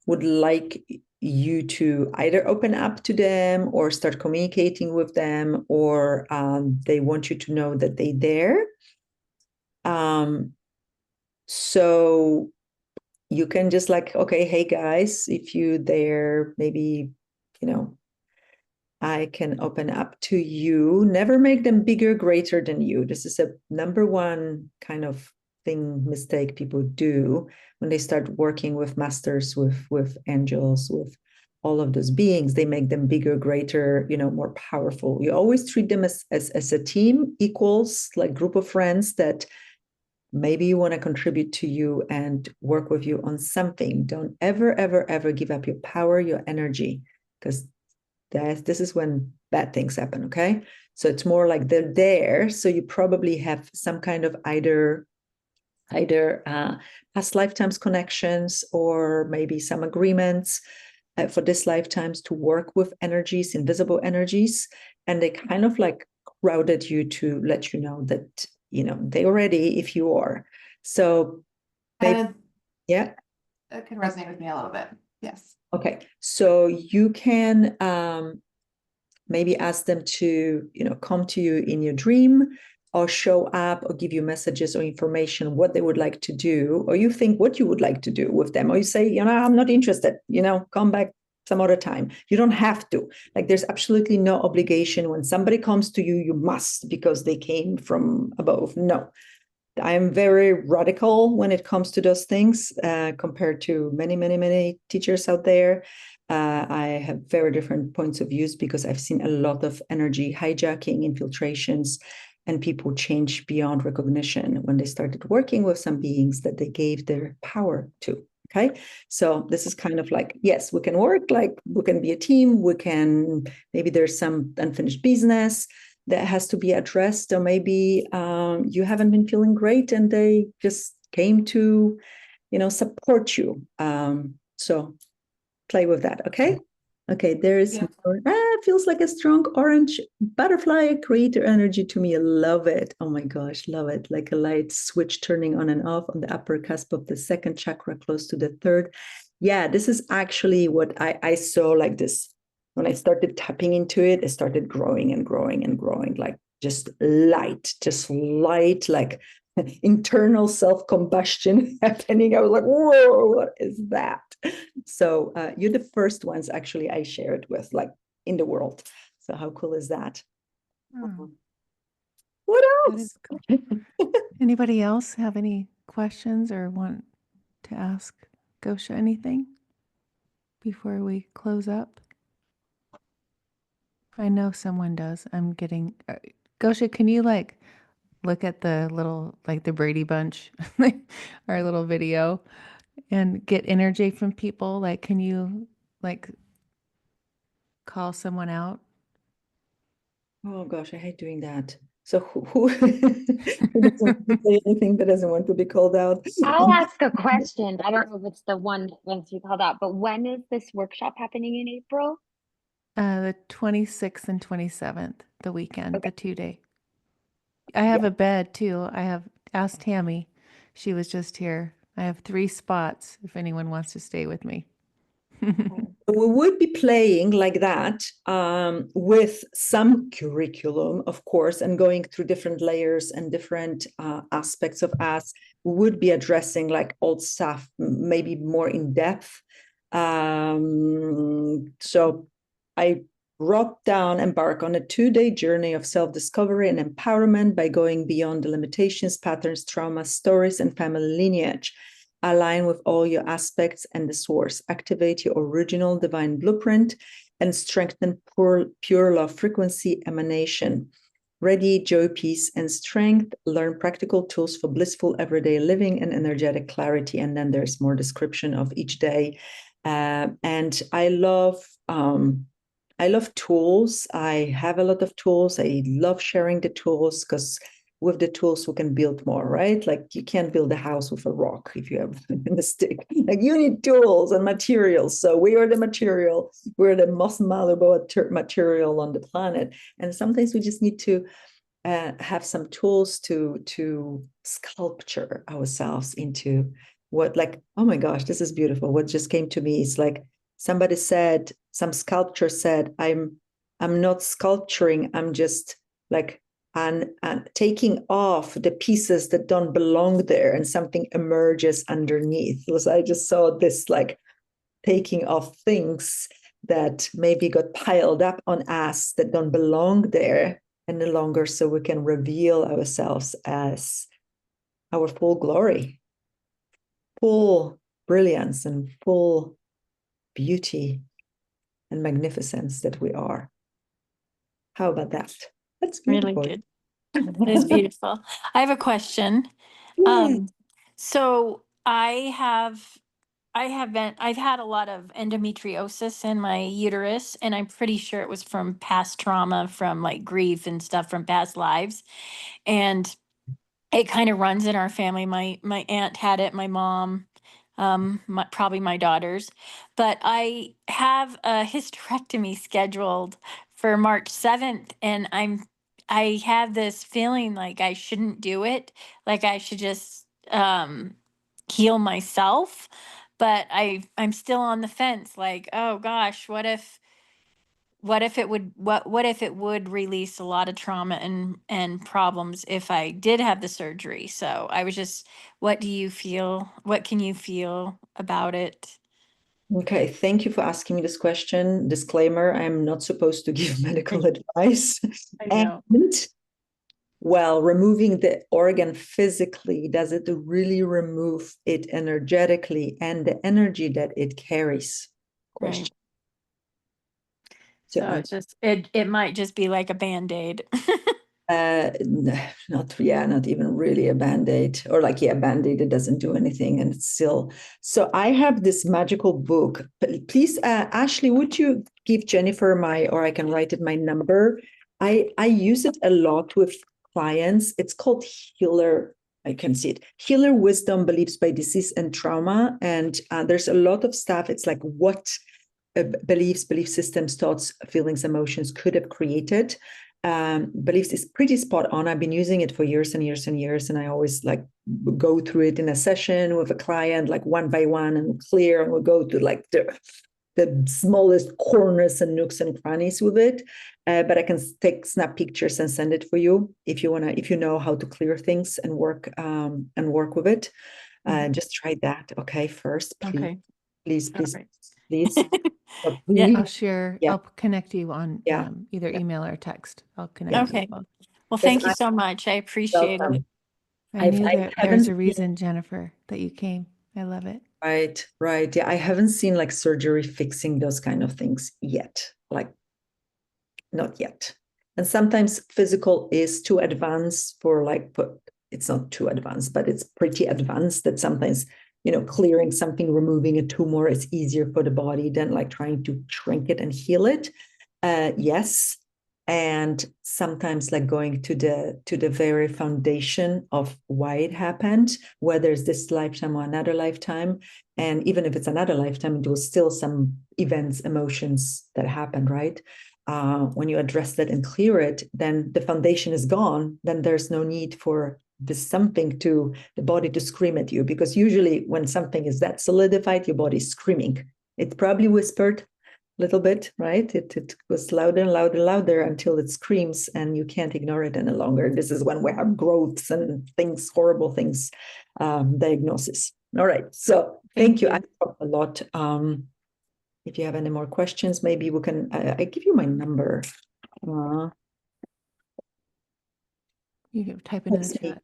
would like you to either open up to them or start communicating with them, or they want you to know that they're there. So you can just like, okay, hey guys, if you there, maybe, you know, I can open up to you. Never make them bigger, greater than you. This is a number one kind of mistake people do when they start working with masters, with angels, with all of those beings. They make them bigger, greater, you know, more powerful. You always treat them as a team, equals, like group of friends that maybe you want to contribute to you and work with you on something. Don't ever, ever, ever give up your power, your energy, because this is when bad things happen. Okay, so it's more like they're there, so you probably have some kind of either past lifetimes connections, or maybe some agreements for this lifetimes to work with energies, invisible energies, and they kind of like crowded you to let you know that, you know, they're ready if you are. So And yeah, it can resonate with me a little bit. Yes. okay, so you can maybe ask them to, you know, come to you in your dream, or show up, or give you messages or information what they would like to do, or you think what you would like to do with them, or you say, you know, I'm not interested, you know, come back some other time. You don't have to. Like, there's absolutely no obligation. When somebody comes to you, you must, because they came from above. No, I am very radical when it comes to those things, compared to many, many, many teachers out there. I have very different points of views, because I've seen a lot of energy hijacking, infiltrations, and people change beyond recognition when they started working with some beings that they gave their power to. Okay, so this is kind of like, yes, we can work, like we can be a team, we can, maybe there's some unfinished business that has to be addressed, or maybe you haven't been feeling great and they just came to, you know, support you. So play with that. Okay, there is more. It feels like a strong orange butterfly creator energy to me. I love it. Oh my gosh, love it. Like a light switch turning on and off on the upper cusp of the second chakra, close to the third. Yeah, this is actually what I saw, like this. When I started tapping into it, it started growing and growing and growing, like just light, like internal self-combustion happening. I was like, whoa, what is that? So you're the first ones actually I shared with, like, in the world. So how cool is that? Oh, What that else? is cool. Anybody else have any questions or want to ask Gosia anything before we close up? I know someone does. I'm getting Gosia, can you like look at the little, like the Brady Bunch, our little video, and get energy from people? Like, can you like call someone out? Oh gosh, I hate doing that. So who who doesn't want to say anything that doesn't want to be called out? I'll ask a question. I don't know if it's the one that wants to be called out, but when is this workshop happening in April? The 26th and 27th, the weekend, Okay. the 2 day. I have Yeah. a bed too. I have asked Tammy. She was just here. I have 3 spots if anyone wants to stay with me. We would be playing like that, with some curriculum, of course, and going through different layers and different aspects of us. We would be addressing like old stuff, maybe more in depth. So I wrote down, embark on a 2-day journey of self-discovery and empowerment by going beyond the limitations, patterns, trauma, stories, and family lineage. Align with all your aspects and the source. Activate your original divine blueprint and strengthen pure love frequency emanation. Radiate joy, peace, and strength. Learn practical tools for blissful everyday living and energetic clarity. And then there's more description of each day. And I love tools. I have a lot of tools. I love sharing the tools, because with the tools we can build more, right? Like, you can't build a house with a rock if you have a stick. Like, you need tools and materials. So we are the material. We're the most malleable material on the planet. And sometimes we just need to have some tools to sculpture ourselves into what, like, oh my gosh, this is beautiful. What just came to me is like, somebody said, some sculptor said, I'm not sculpturing, I'm just like and taking off the pieces that don't belong there, and something emerges underneath. So I just saw this like taking off things that maybe got piled up on us that don't belong there any longer, so we can reveal ourselves as our full glory, full brilliance, and full beauty and magnificence that we are. How about that? That's Really beautiful. good. It is beautiful. I have a question. Yeah. So I've had a lot of endometriosis in my uterus, and I'm pretty sure it was from past trauma, from like grief and stuff from past lives. And it kind of runs in our family. My aunt had it, my mom, probably my daughters. But I have a hysterectomy scheduled for March 7th, and I have this feeling like I shouldn't do it. Like I should just heal myself. But I'm still on the fence, like, oh gosh, what if it would release a lot of trauma and problems if I did have the surgery? So I was just, what do you feel? What can you feel about it? Okay, thank you for asking me this question. Disclaimer, I'm not supposed to give medical advice. I know. And well, removing the organ physically, does it really remove it energetically and the energy that it carries? Right. Question. So it's just it might just be like a Band-Aid. Not even really a band-aid, or like, yeah, band-aid, it doesn't do anything, and it's still. So I have this magical book. Please, Ashley, would you give Jennifer or I can write it, my number? I use it a lot with clients. It's called Healer. I can see it. Healer Wisdom, Beliefs by Disease and Trauma. And there's a lot of stuff. It's like what beliefs, belief systems, thoughts, feelings, emotions could have created. Beliefs is pretty spot on. I've been using it for years and years and years, and I always like go through it in a session with a client, like one by one, and clear, and we'll go to like the smallest corners and nooks and crannies with it. But I can snap pictures and send it for you if you wanna, if you know how to clear things and work with it. Just try that, okay? First, please, Okay. please, All please, right. please. But Yeah. please, I'll share, yeah. I'll connect you on Yeah. either Yeah. email or text. I'll connect you Okay. both. Well, Because thank you so much. I appreciate it. welcome. I knew I that haven't there's a reason, Jennifer, that you came. I love it. Right. Yeah, I haven't seen like surgery fixing those kind of things yet. Like, not yet. And sometimes physical is too advanced for like, it's not too advanced, but it's pretty advanced that sometimes, clearing something, removing a tumor is easier for the body than like trying to shrink it and heal it. Yes. And sometimes like going to the very foundation of why it happened, whether it's this lifetime or another lifetime. And even if it's another lifetime, it was still some events, emotions that happened, right? When you address that and clear it, then the foundation is gone. Then there's no need for this something to the body to scream at you, because usually when something is that solidified, your body's screaming. It probably whispered a little bit, right? It goes louder and louder and louder until it screams, and you can't ignore it any longer. This is when we have growths and things, horrible things, diagnosis. All right. So thank you. I talked a lot. If you have any more questions, maybe we can, I give you my number. You can type it in the chat.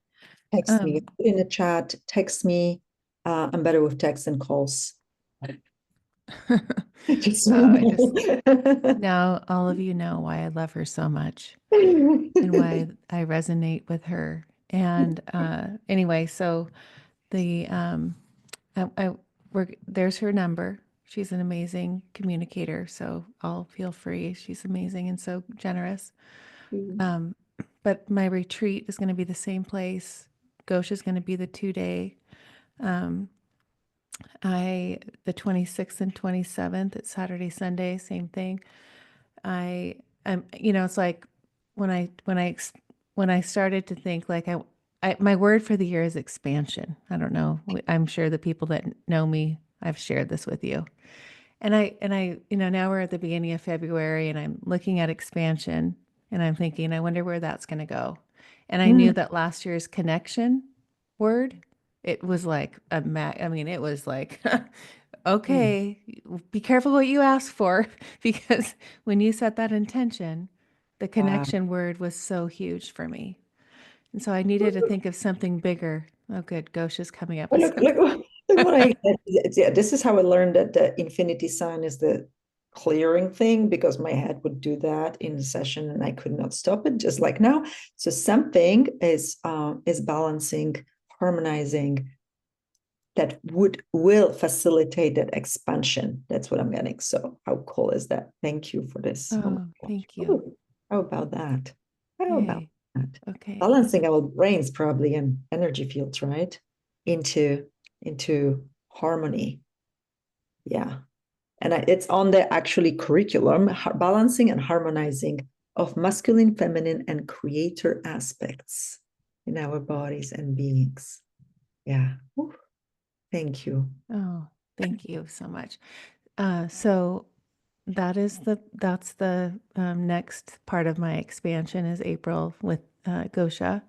Text me, put in the chat, text me. I'm better with text and calls. Now all of you know why I love her so much and why I resonate with her. And anyway, so the there's her number. She's an amazing communicator, so I'll feel free. She's amazing and so generous. But my retreat is going to be the same place. Gosia is going to be the 2-day. The 26th and 27th, it's Saturday, Sunday, same thing. It's like when I started to think like my word for the year is expansion. I don't know. I'm sure the people that know me, I've shared this with you. And I, now we're at the beginning of February and I'm looking at expansion And I'm thinking, I wonder where that's going to go. And I knew that last year's connection word, it was like I mean, it was like, okay, be careful what you ask for, because when you set that intention, the Wow. connection word was so huge for me. And so I needed to think of something bigger. Oh, good. Gosha's coming up Oh, with look, something. look what I yeah, this is how I learned that the infinity sign is the clearing thing, because my head would do that in a session and I could not stop it, just like now. So something is balancing, harmonizing, that will facilitate that expansion. That's what I'm getting. So how cool is that? Thank you for this. Oh my Oh, gosh. thank you. Ooh, how about that? How about Yay. that? Okay. Balancing our brains probably and energy fields, right? Into harmony. Yeah. And it's on the actually curriculum, balancing and harmonizing of masculine, feminine, and creator aspects in our bodies and beings. Yeah. Ooh, thank you. Oh, thank you so much. So that's the next part of my expansion is April with Gosha,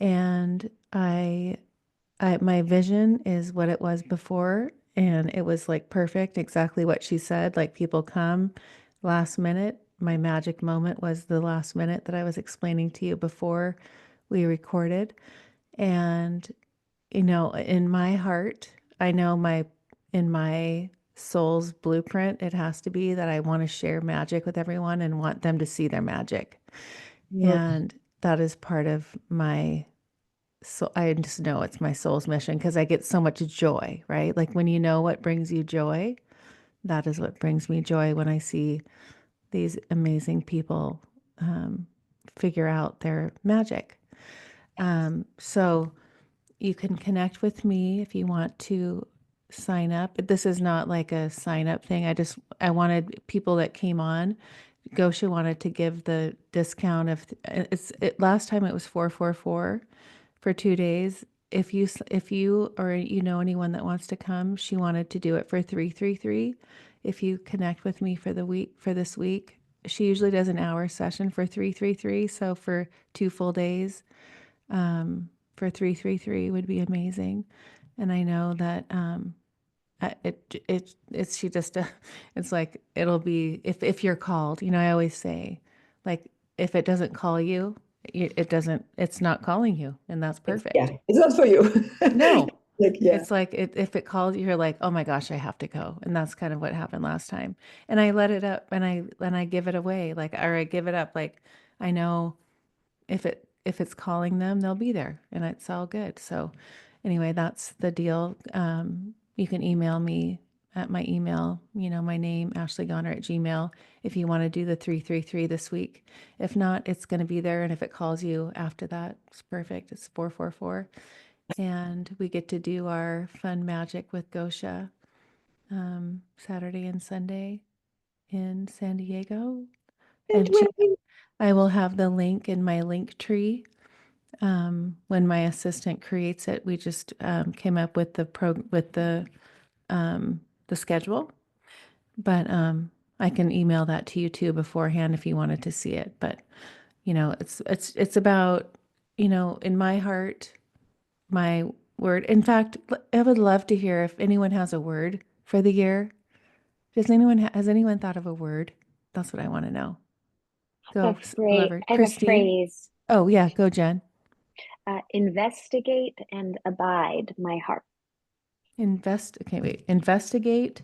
and my vision is what it was before, and it was like perfect, exactly what she said. Like people come last minute. My magic moment was the last minute that I was explaining to you before we recorded, and in my heart, I know in my soul's blueprint, it has to be that I want to share magic with everyone and want them to see their magic. Love. And that is part of my soul. I just know it's my soul's mission because I get so much joy, right? Like when you know what brings you joy, that is what brings me joy when I see these amazing people figure out their magic. So you can connect with me if you want to sign up. This is not like a sign up thing. I wanted people that came on. Gosha wanted to give the discount of last time it was 444 for 2 days. If you or anyone that wants to come, she wanted to do it for 333. If you connect with me for this week, she usually does an hour session for 333. So for 2 full days, for 333 would be amazing. And I know that it's she just it's like it'll be if you're called. I always say, like, if it doesn't call you, it's not calling you, and that's perfect. Yeah, it's not for you. No, Like, yeah. it's like if it calls you, you're like, oh my gosh, I have to go, and that's kind of what happened last time. And I let it up, and I give it away, like, or I give it up, like I know if it's calling them, they'll be there, and it's all good. So anyway, that's the deal. You can email me at my email, my name, ashleygoner@gmail, if you want to do the 333 this week. If not, it's going to be there. And if it calls you after that, it's perfect. It's 444. And we get to do our fun magic with Gosha Saturday and Sunday in San Diego. Can't And wait. I will have the link in my link tree. When my assistant creates it, we just came up with the schedule, but I can email that to you too beforehand if you wanted to see it. But it's about in my heart, my word. In fact, I would love to hear if anyone has a word for the year. Has anyone thought of a word? That's what I want to know. Go, whoever. I have a Christine. phrase. Oh yeah, go Jen. Investigate and abide my heart. Okay, wait. Investigate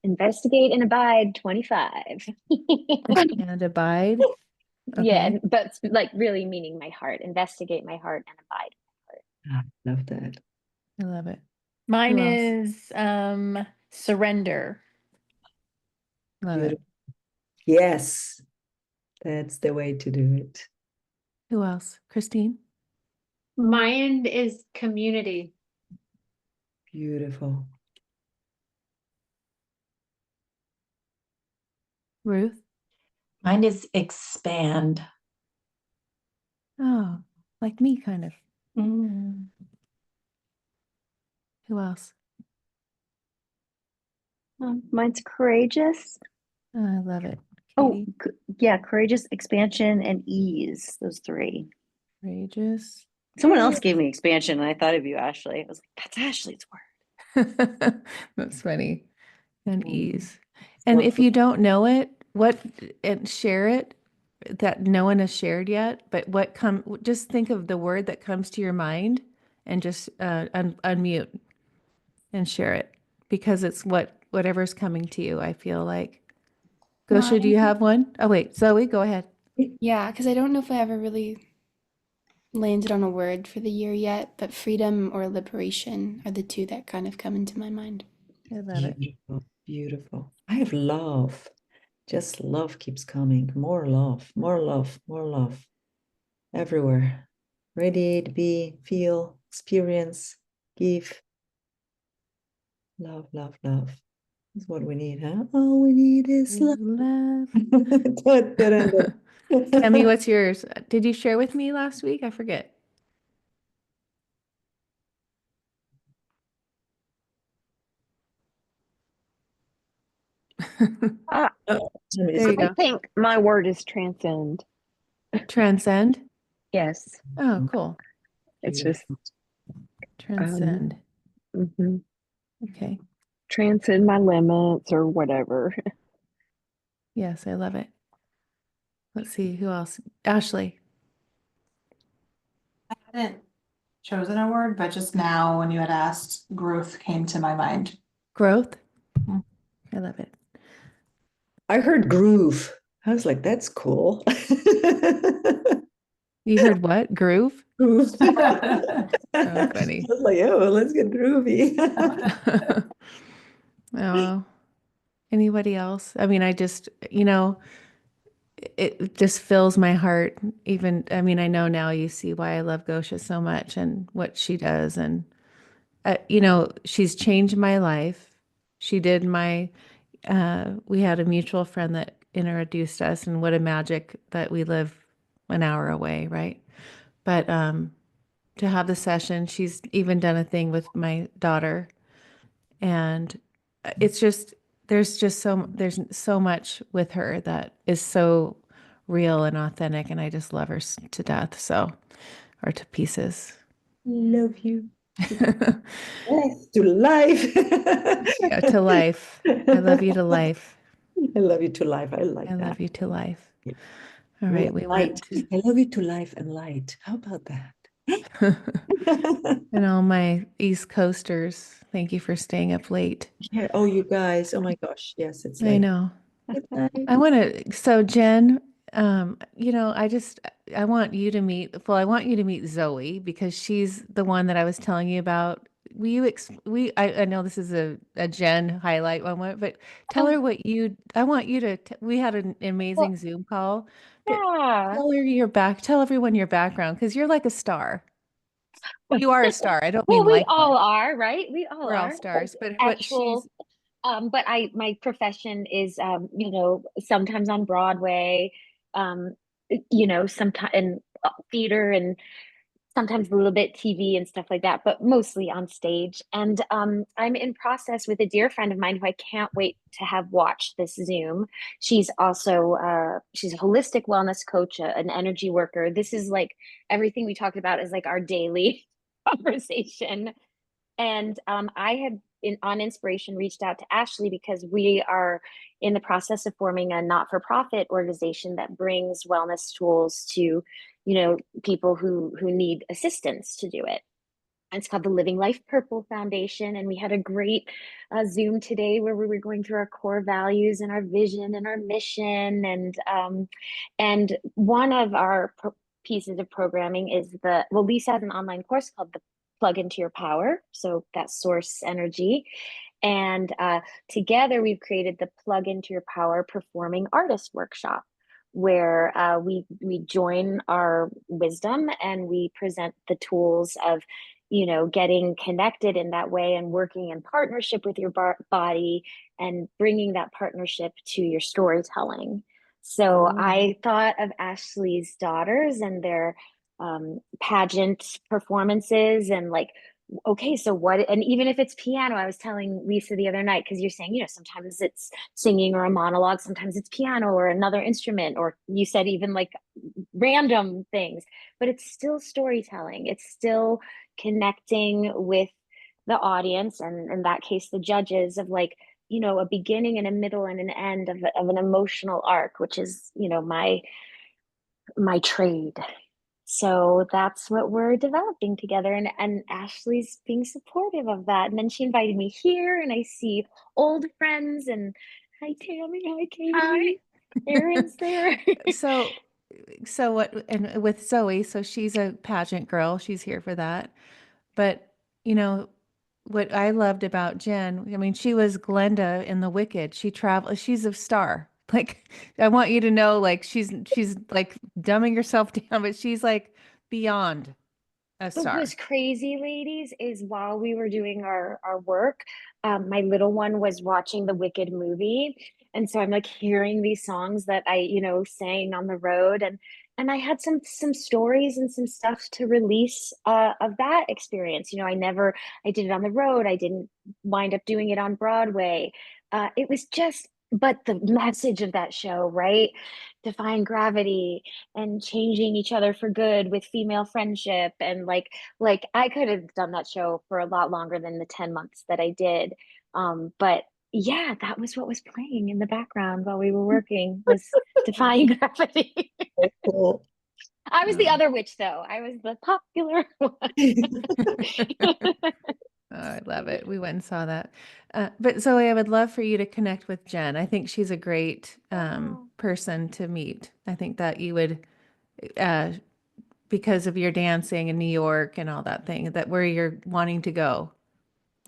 Investigate and abide 25. and abide. Yeah, Okay. but like really meaning my heart. Investigate my heart and abide my heart. Love that. I love it. Mine Who else? is surrender. Love it. Beautiful. Yes, that's the way to do it. Who else? Christine? Mine is community. Beautiful. Ruth? Mine is expand. Oh, like me, kind of. Mm. Who else? Mine's courageous. Oh, I love it. Oh, Katie? yeah, courageous, expansion, and ease. Those three. Courageous. Someone else gave me expansion, and I thought of you, Ashley. I was like, that's Ashley's word. That's funny. And ease. It's And not if you don't know it, and share it that no one has shared yet, but just think of the word that comes to your mind and just unmute and share it because it's whatever's coming to you, I feel like. Gosha, do you Mine, have one? Oh, wait, Zoe, go ahead. yeah, because I don't know if I ever really landed on a word for the year yet, but freedom or liberation are the two that kind of come into my mind. I love it. beautiful, beautiful. I have love. Just love keeps coming. More love, more love, more love. Everywhere. Radiate, be, feel, experience, give. Love, love, love. That's what we need, huh? All we need is love. Love. Da-da-da-da. Tammy, what's yours? Did you share with me last week? I forget. Uh, Oh, There you I go. think my word is transcend. Transcend. Yes, Oh, cool. it's just um Transcend. mhm. Okay. Transcend my limits or whatever. Yes, I love it. Let's see who else. Ashley. I hadn't chosen a word, but just now when you had asked, growth came to my mind. Growth. Mm. I love it. I heard groove. I was like, that's cool. You heard what? Groove? Groove. Oh, I funny. was like, oh, let's get groovy. Oh, anybody else? I mean, I just, it just fills my heart. Even, I mean, I know now you see why I love Gosha so much and what she does. And, she's changed my life. She did we had a mutual friend that introduced us, and what a magic that we live an hour away, right? But to have the session, she's even done a thing with my daughter, and it's just there's so much with her that is so real and authentic, and I just love her to death, so or to pieces. Love you. Yes, to life. Yeah, to life. I love you to life. I love you to life. I I like that. love you to life. All right, we Light. went to I love you to life and light. How about that? and all my East Coasters. Thank you for staying up late. Yeah. Oh, you guys. Oh my gosh. Yes, it's I late. know. Good night. I want to, so Jen, I want you to I want you to meet Zoe because she's the one that I was telling you about. I know this is a Jen highlight one, but tell her I want you to, we had an Well, amazing Zoom call, but yeah. tell everyone your background because you're like a star. You are a star. I don't Well, mean we like one. all are, right? We all We're all are. stars, but what Actual, she's, but my profession is, sometimes on Broadway, um, sometimes in theater and sometimes a little bit TV and stuff like that, but mostly on stage. And I'm in process with a dear friend of mine who I can't wait to have watch this Zoom. She's also she's a holistic wellness coach, an energy worker. This is like everything we talked about is like our daily conversation. And I had on inspiration reached out to Ashley because we are in the process of forming a not-for-profit organization that brings wellness tools to, people who need assistance to do it. And it's called the Living Life Purple Foundation. And we had a great Zoom today where we were going through our core values and our vision and our mission. And one of our pieces of programming is Lisa has an online course called the Plug into Your Power. So that's source energy. And together we've created the Plug into Your Power Performing Artist Workshop, where we join our wisdom and we present the tools of getting connected in that way and working in partnership with your body and bringing that partnership to your storytelling. So I thought of Ashley's daughters and their pageant performances and like okay, so what, and even if it's piano, I was telling Lisa the other night, because you're saying, sometimes it's singing or a monologue, sometimes it's piano or another instrument, or you said even like random things, but it's still storytelling. It's still connecting with the audience, and in that case, the judges, of like, a beginning and a middle and an end of an emotional arc, which is, my trade. So that's what we're developing together. And Ashley's being supportive of that. And then she invited me here, and I see old friends, and hi Tammy, hi Katie. Aaron's there. So what, and with Zoe, so she's a pageant girl, she's here for that. But what I loved about Jen, I mean, she was Glenda in The Wicked. She's a star. Like, I want you to know, like, she's like dumbing herself down, but she's like beyond a What was star. crazy, ladies, is while we were doing our work, my little one was watching the Wicked movie. And so I'm like hearing these songs that I, sang on the road, and I had some stories and some stuff to release of that experience. I did it on the road. I didn't wind up doing it on Broadway. It was just, but the message of that show, right? Defying gravity and changing each other for good with female friendship, and like I could have done that show for a lot longer than the 10 months that I did. But yeah, that was what was playing in the background while we were working, was Defying Gravity. So cool. I was the other witch, though. I was the popular one. Oh, I love it. We went and saw that. But Zoe, I would love for you to connect with Jen. I think she's a great person to meet. I think that you would, uh, because of your dancing in New York and all that thing, that where you're wanting to go.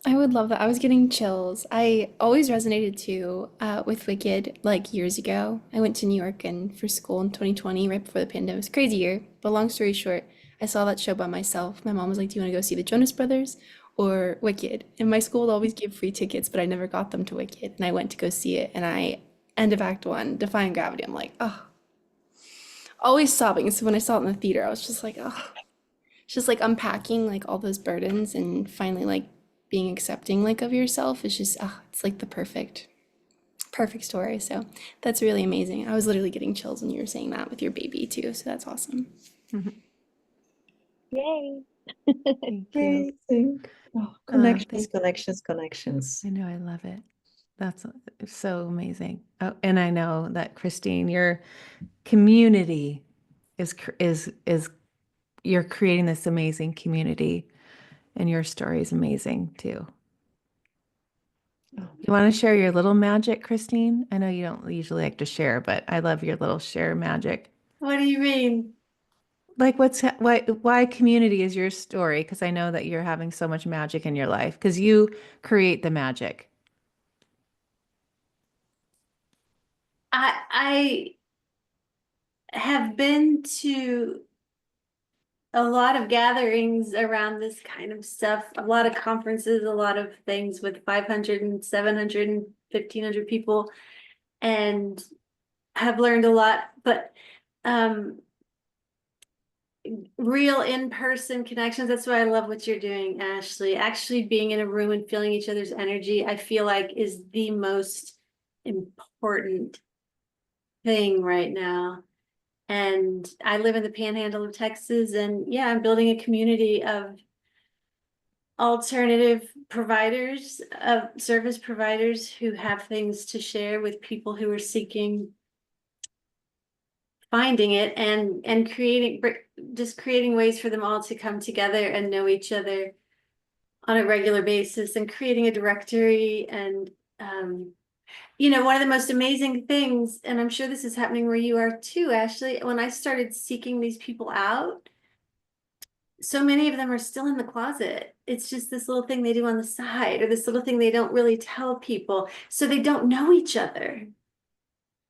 I would love that. I was getting chills. I always resonated too with Wicked like years ago. I went to New York and for school in 2020, right before the pandemic. It was a crazy year, but long story short, I saw that show by myself. My mom was like, "Do you want to go see the Jonas Brothers or Wicked?" And my school would always give free tickets, but I never got them to Wicked. And I went to go see it, and end of Act One, Defying Gravity. I'm like, oh, always sobbing. So when I saw it in the theater, I was just like, oh, it's just like unpacking like all those burdens and finally like being accepting like of yourself is just it's like the perfect story. So that's really amazing. I was literally getting chills when you were saying that with your baby too. So that's awesome. Yay. Thank you. Amazing. Oh, connections. I know, I love it. That's so amazing. Oh, and I know that Christine, your community is you're creating this amazing community, and your story is amazing too. You want to share your little magic, Christine? I know you don't usually like to share, but I love your little share magic. What do you mean? Like why community is your story? Because I know that you're having so much magic in your life because you create the magic. I have been to a lot of gatherings around this kind of stuff, a lot of conferences, a lot of things with 500 and 700 and 1,500 people, and have learned a lot, but real in-person connections, that's why I love what you're doing, Ashley. Actually being in a room and feeling each other's energy, I feel like is the most important thing right now. And I live in the panhandle of Texas, and yeah, I'm building a community of alternative providers, of service providers who have things to share with people who are seeking finding it, and creating ways for them all to come together and know each other on a regular basis, and creating a directory. And one of the most amazing things, and I'm sure this is happening where you are too, Ashley, when I started seeking these people out, so many of them are still in the closet. It's just this little thing they do on the side, or this little thing they don't really tell people, so they don't know each other.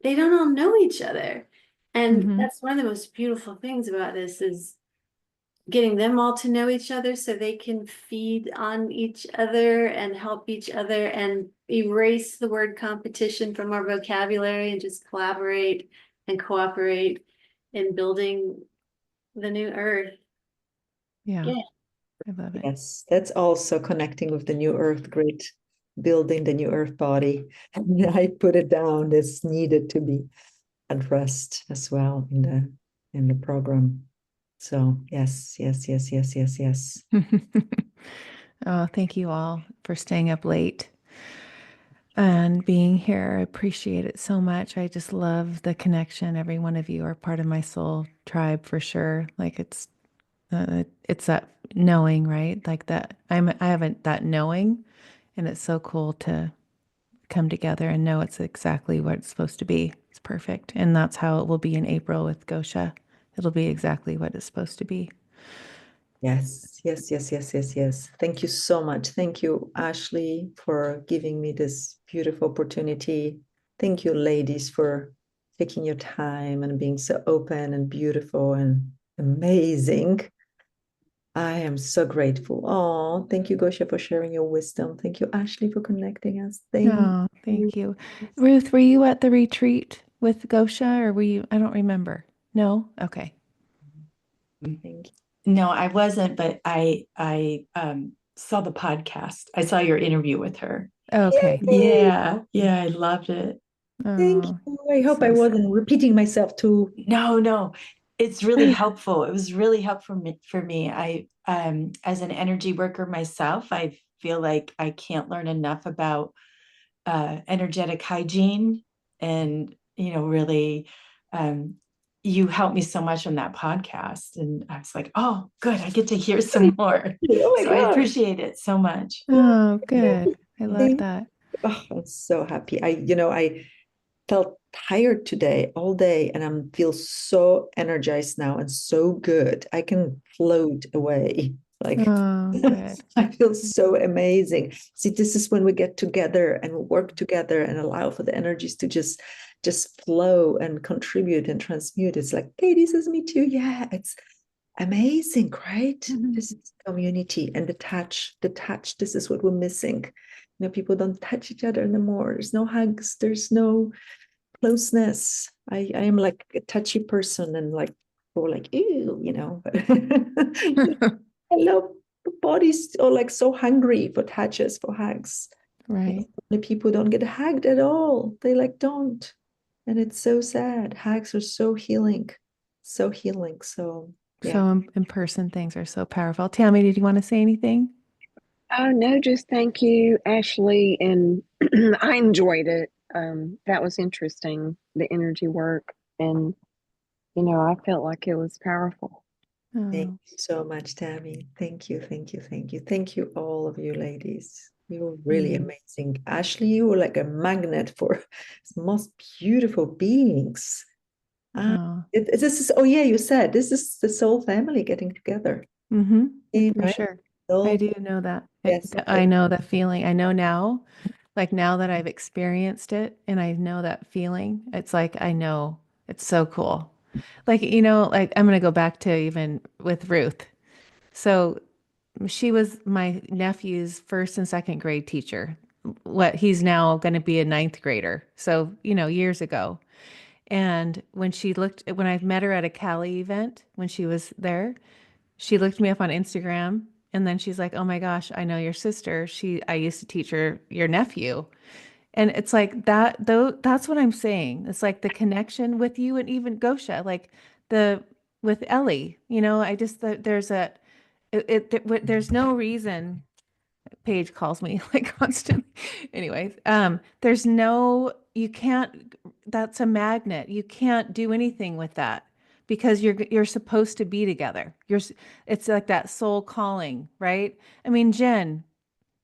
They don't all know each other. And that's one of the most beautiful things about this, is getting them all to know each other so they can feed on each other and help each other, and erase the word competition from our vocabulary, and just collaborate and cooperate in building the new earth. Yeah. Yeah. I love it. Yes, that's also connecting with the new earth grid, building the new earth body. And I put it down. This needed to be addressed as well in the program. So yes, yes, yes, yes, yes, yes. Oh, thank you all for staying up late and being here. I appreciate it so much. I just love the connection. Every one of you are part of my soul tribe for sure. Like it's that knowing, right? Like that I haven't that knowing, and it's so cool to come together and know it's exactly what it's supposed to be. It's perfect. And that's how it will be in April with Gosia. It'll be exactly what it's supposed to be. Yes, yes, yes, yes, yes, yes. Thank you so much. Thank you, Ashley, for giving me this beautiful opportunity. Thank you, ladies, for taking your time and being so open and beautiful and amazing. I am so grateful. Oh, thank you, Gosia, for sharing your wisdom. Thank you, Ashley, for connecting us. Thank Oh, thank you. Ruth, were you at the retreat with Gosia or were you? I don't remember. No? Okay. you. No, I wasn't, but I saw the podcast. I saw your interview with her. Okay. Yeah, yeah, I loved it. Thank Oh, you. I hope I so wasn't repeating myself too. No, no, it's really helpful. It was really helpful for me. I as an energy worker myself, I feel like I can't learn enough about energetic hygiene and really you helped me so much on that podcast and I was like, oh good, I get to hear some more. Oh my So I God. appreciate it so much. Oh, good. I love that. Oh, I'm so happy. I felt tired today all day and I'm feel so energized now and so good. I can float away. Like Oh, good. I feel so amazing. See, this is when we get together and work together and allow for the energies to just flow and contribute and transmute. It's like, hey, this is me too. Yeah, it's amazing, right? This is community and the touch, this is what we're missing. People don't touch each other anymore. There's no hugs, there's no closeness. I am like a touchy person and like or like ew. But I love bodies are like so hungry for touches, for hugs. Right. The people don't get hugged at all. They like don't. And it's so sad. Hugs are so healing. So healing. So yeah. So in-person things are so powerful. Tammy, did you want to say anything? Oh, no, just thank you, Ashley. And I enjoyed it. That was interesting, the energy work. And, I felt like it was powerful. Thank Oh, you so much, Tammy. Thank you, thank you, thank you. Thank you, all of you ladies. You were really amazing. Ashley, you were like a magnet for the most beautiful beings. oh. This is, oh yeah, you said this is the soul family getting together. For Right? sure. I Soul, do know that. yes. I know the feeling. I know now, like now that I've experienced it and I know that feeling, it's like I know it's so cool. Like, like I'm going to go back to even with Ruth. So she was my nephew's first and second grade teacher. What he's now going to be a ninth grader. So, years ago. And when I met her at a Cali event, when she was there, she looked me up on Instagram and then she's like, "Oh my gosh, I know your sister. I used to teach her your nephew." And it's like that though that's what I'm saying. It's like the connection with you and even Gosha, like the with Ellie, I just there's there's no reason Paige calls me like constantly. Anyways, you can't, that's a magnet. You can't do anything with that because you're supposed to be together. It's like that soul calling, right? I mean, Jen,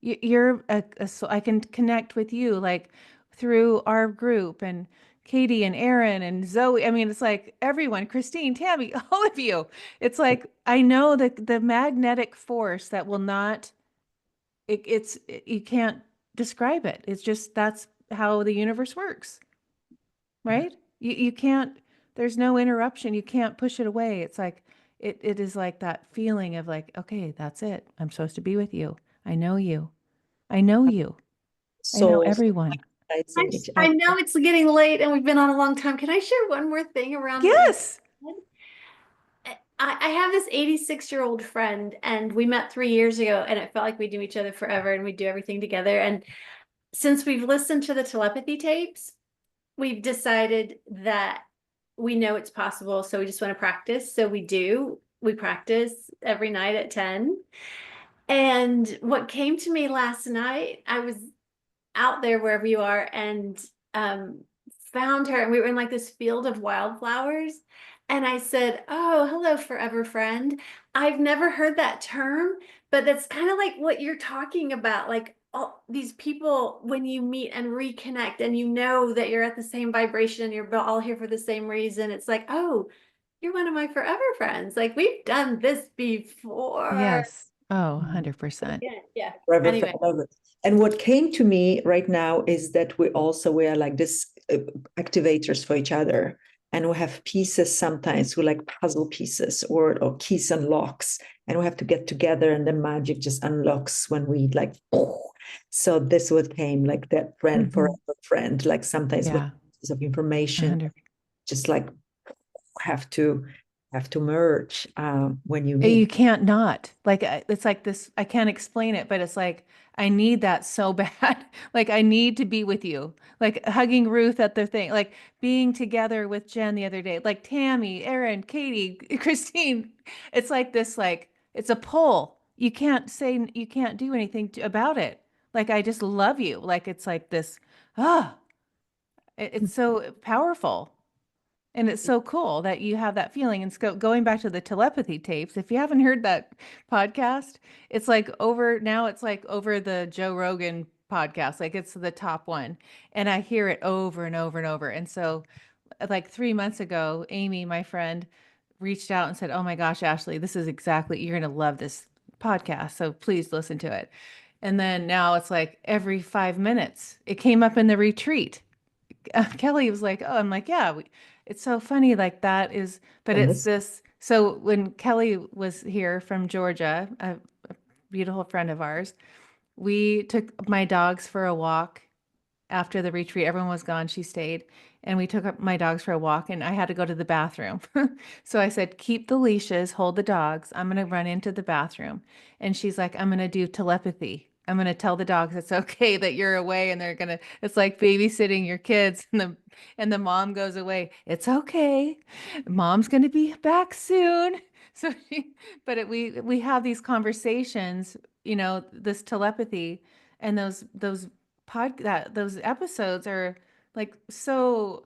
you're I can connect with you like through our group and Katie and Aaron and Zoe. I mean, it's like everyone, Christine, Tammy, all of you. It's like I know that the magnetic force that will not you can't describe it. It's just that's how the universe works, right? You can't, there's no interruption. You can't push it away. It's like it is like that feeling of like, okay, that's it. I'm supposed to be with you. I know you. I know you. I know Souls everyone. recognizing each I other. know it's getting late and we've been on a long time. Can I share one more thing around what you Yes. said? I have this 86-year-old friend, and we met 3 years ago, and it felt like we knew each other forever, and we do everything together. And since we've listened to the telepathy tapes, we've decided that we know it's possible, so we just want to practice. So we do. We practice every night at 10. And what came to me last night, I was out there wherever you are, and found her, and we were in like this field of wildflowers, and I said, "Oh, hello, forever friend. I've never heard that term, but that's kind of like what you're talking about, like all these people when you meet and reconnect, and you know that you're at the same vibration and you're all here for the same reason. It's like, oh, you're one of my forever friends. Like we've done this before." Yes. Oh, 100%. Yeah, yeah. Forever, Anyway. forever. And what came to me right now is that we are like this activators for each other, and we have pieces sometimes we like puzzle pieces or keys and locks, and we have to get together, and the magic just unlocks when we like. So this what came like that friend, forever friend. Like sometimes with pieces of information, 100. just like have to merge when you You meet. can't not. Like it's like this, I can't explain it, but it's like I need that so bad. Like I need to be with you. Like hugging Ruth at the thing, like being together with Jen the other day, like Tammy, Erin, Katie, Christine. It's like this, like it's a pull. You can't say you can't do anything about it. Like I just love you. Like it's like this, ah, it's so powerful. And it's so cool that you have that feeling. And going back to the telepathy tapes, if you haven't heard that podcast, it's like it's like over the Joe Rogan podcast. Like it's the top one. And I hear it over and over and over. And so like 3 months ago, Amy, my friend, reached out and said, "Oh my gosh, Ashley, this is exactly, you're going to love this podcast. So please listen to it." And then now it's like every 5 minutes, it came up in the retreat. Kelly was like, "Oh," I'm like, "Yeah, it's so funny like that is, but it's this." So when Kelly was here from Georgia, a beautiful friend of ours, we took my dogs for a walk after the retreat. Everyone was gone. She stayed. And we took my dogs for a walk, and I had to go to the bathroom. So I said, "Keep the leashes, hold the dogs. I'm going to run into the bathroom." And she's like, "I'm going to do telepathy. I'm going to tell the dogs it's okay that you're away, and they're going to, it's like babysitting your kids." And the mom goes away. "It's okay. Mom's going to be back soon." So we have these conversations, this telepathy, and those episodes are like, so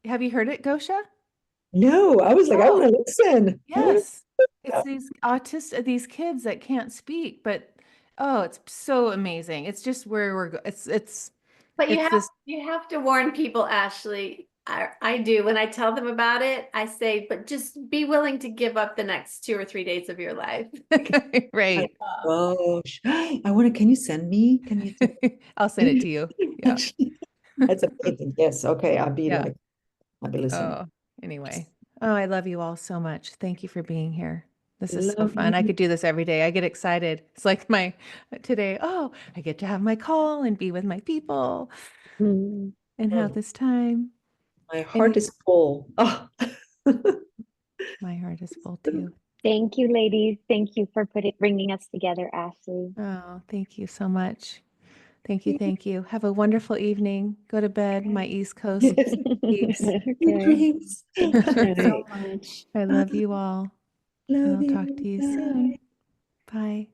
have you heard it, Gosia? No, I was like, I want to listen. Yes. It's these kids that can't speak, but oh, it's so amazing. It's just where But this. you have to warn people, Ashley. I do. When I tell them about it, I say, but just be willing to give up the next 2 or 3 days of your life. Right. Gosh, can you send me? Can you? I'll send it to you. Yeah. That's amazing. Yes. Okay. I'll be listening. Oh, anyway. Oh, I love you all so much. Thank you for being here. This is so Love fun. I you. could do this every day. I get excited. It's like today, oh, I get to have my call and be with my people Mm. and have this time. My heart is full. Oh. My heart is full too. Thank you, ladies. Thank you for bringing us together, Ashley. Oh, thank you so much. Thank you. Thank you. Have a wonderful evening. Go to bed, my East Coast peeps. Sweet dreams. Thank you so much. I love you all. And Love I'll you. talk to you Bye. soon. Bye.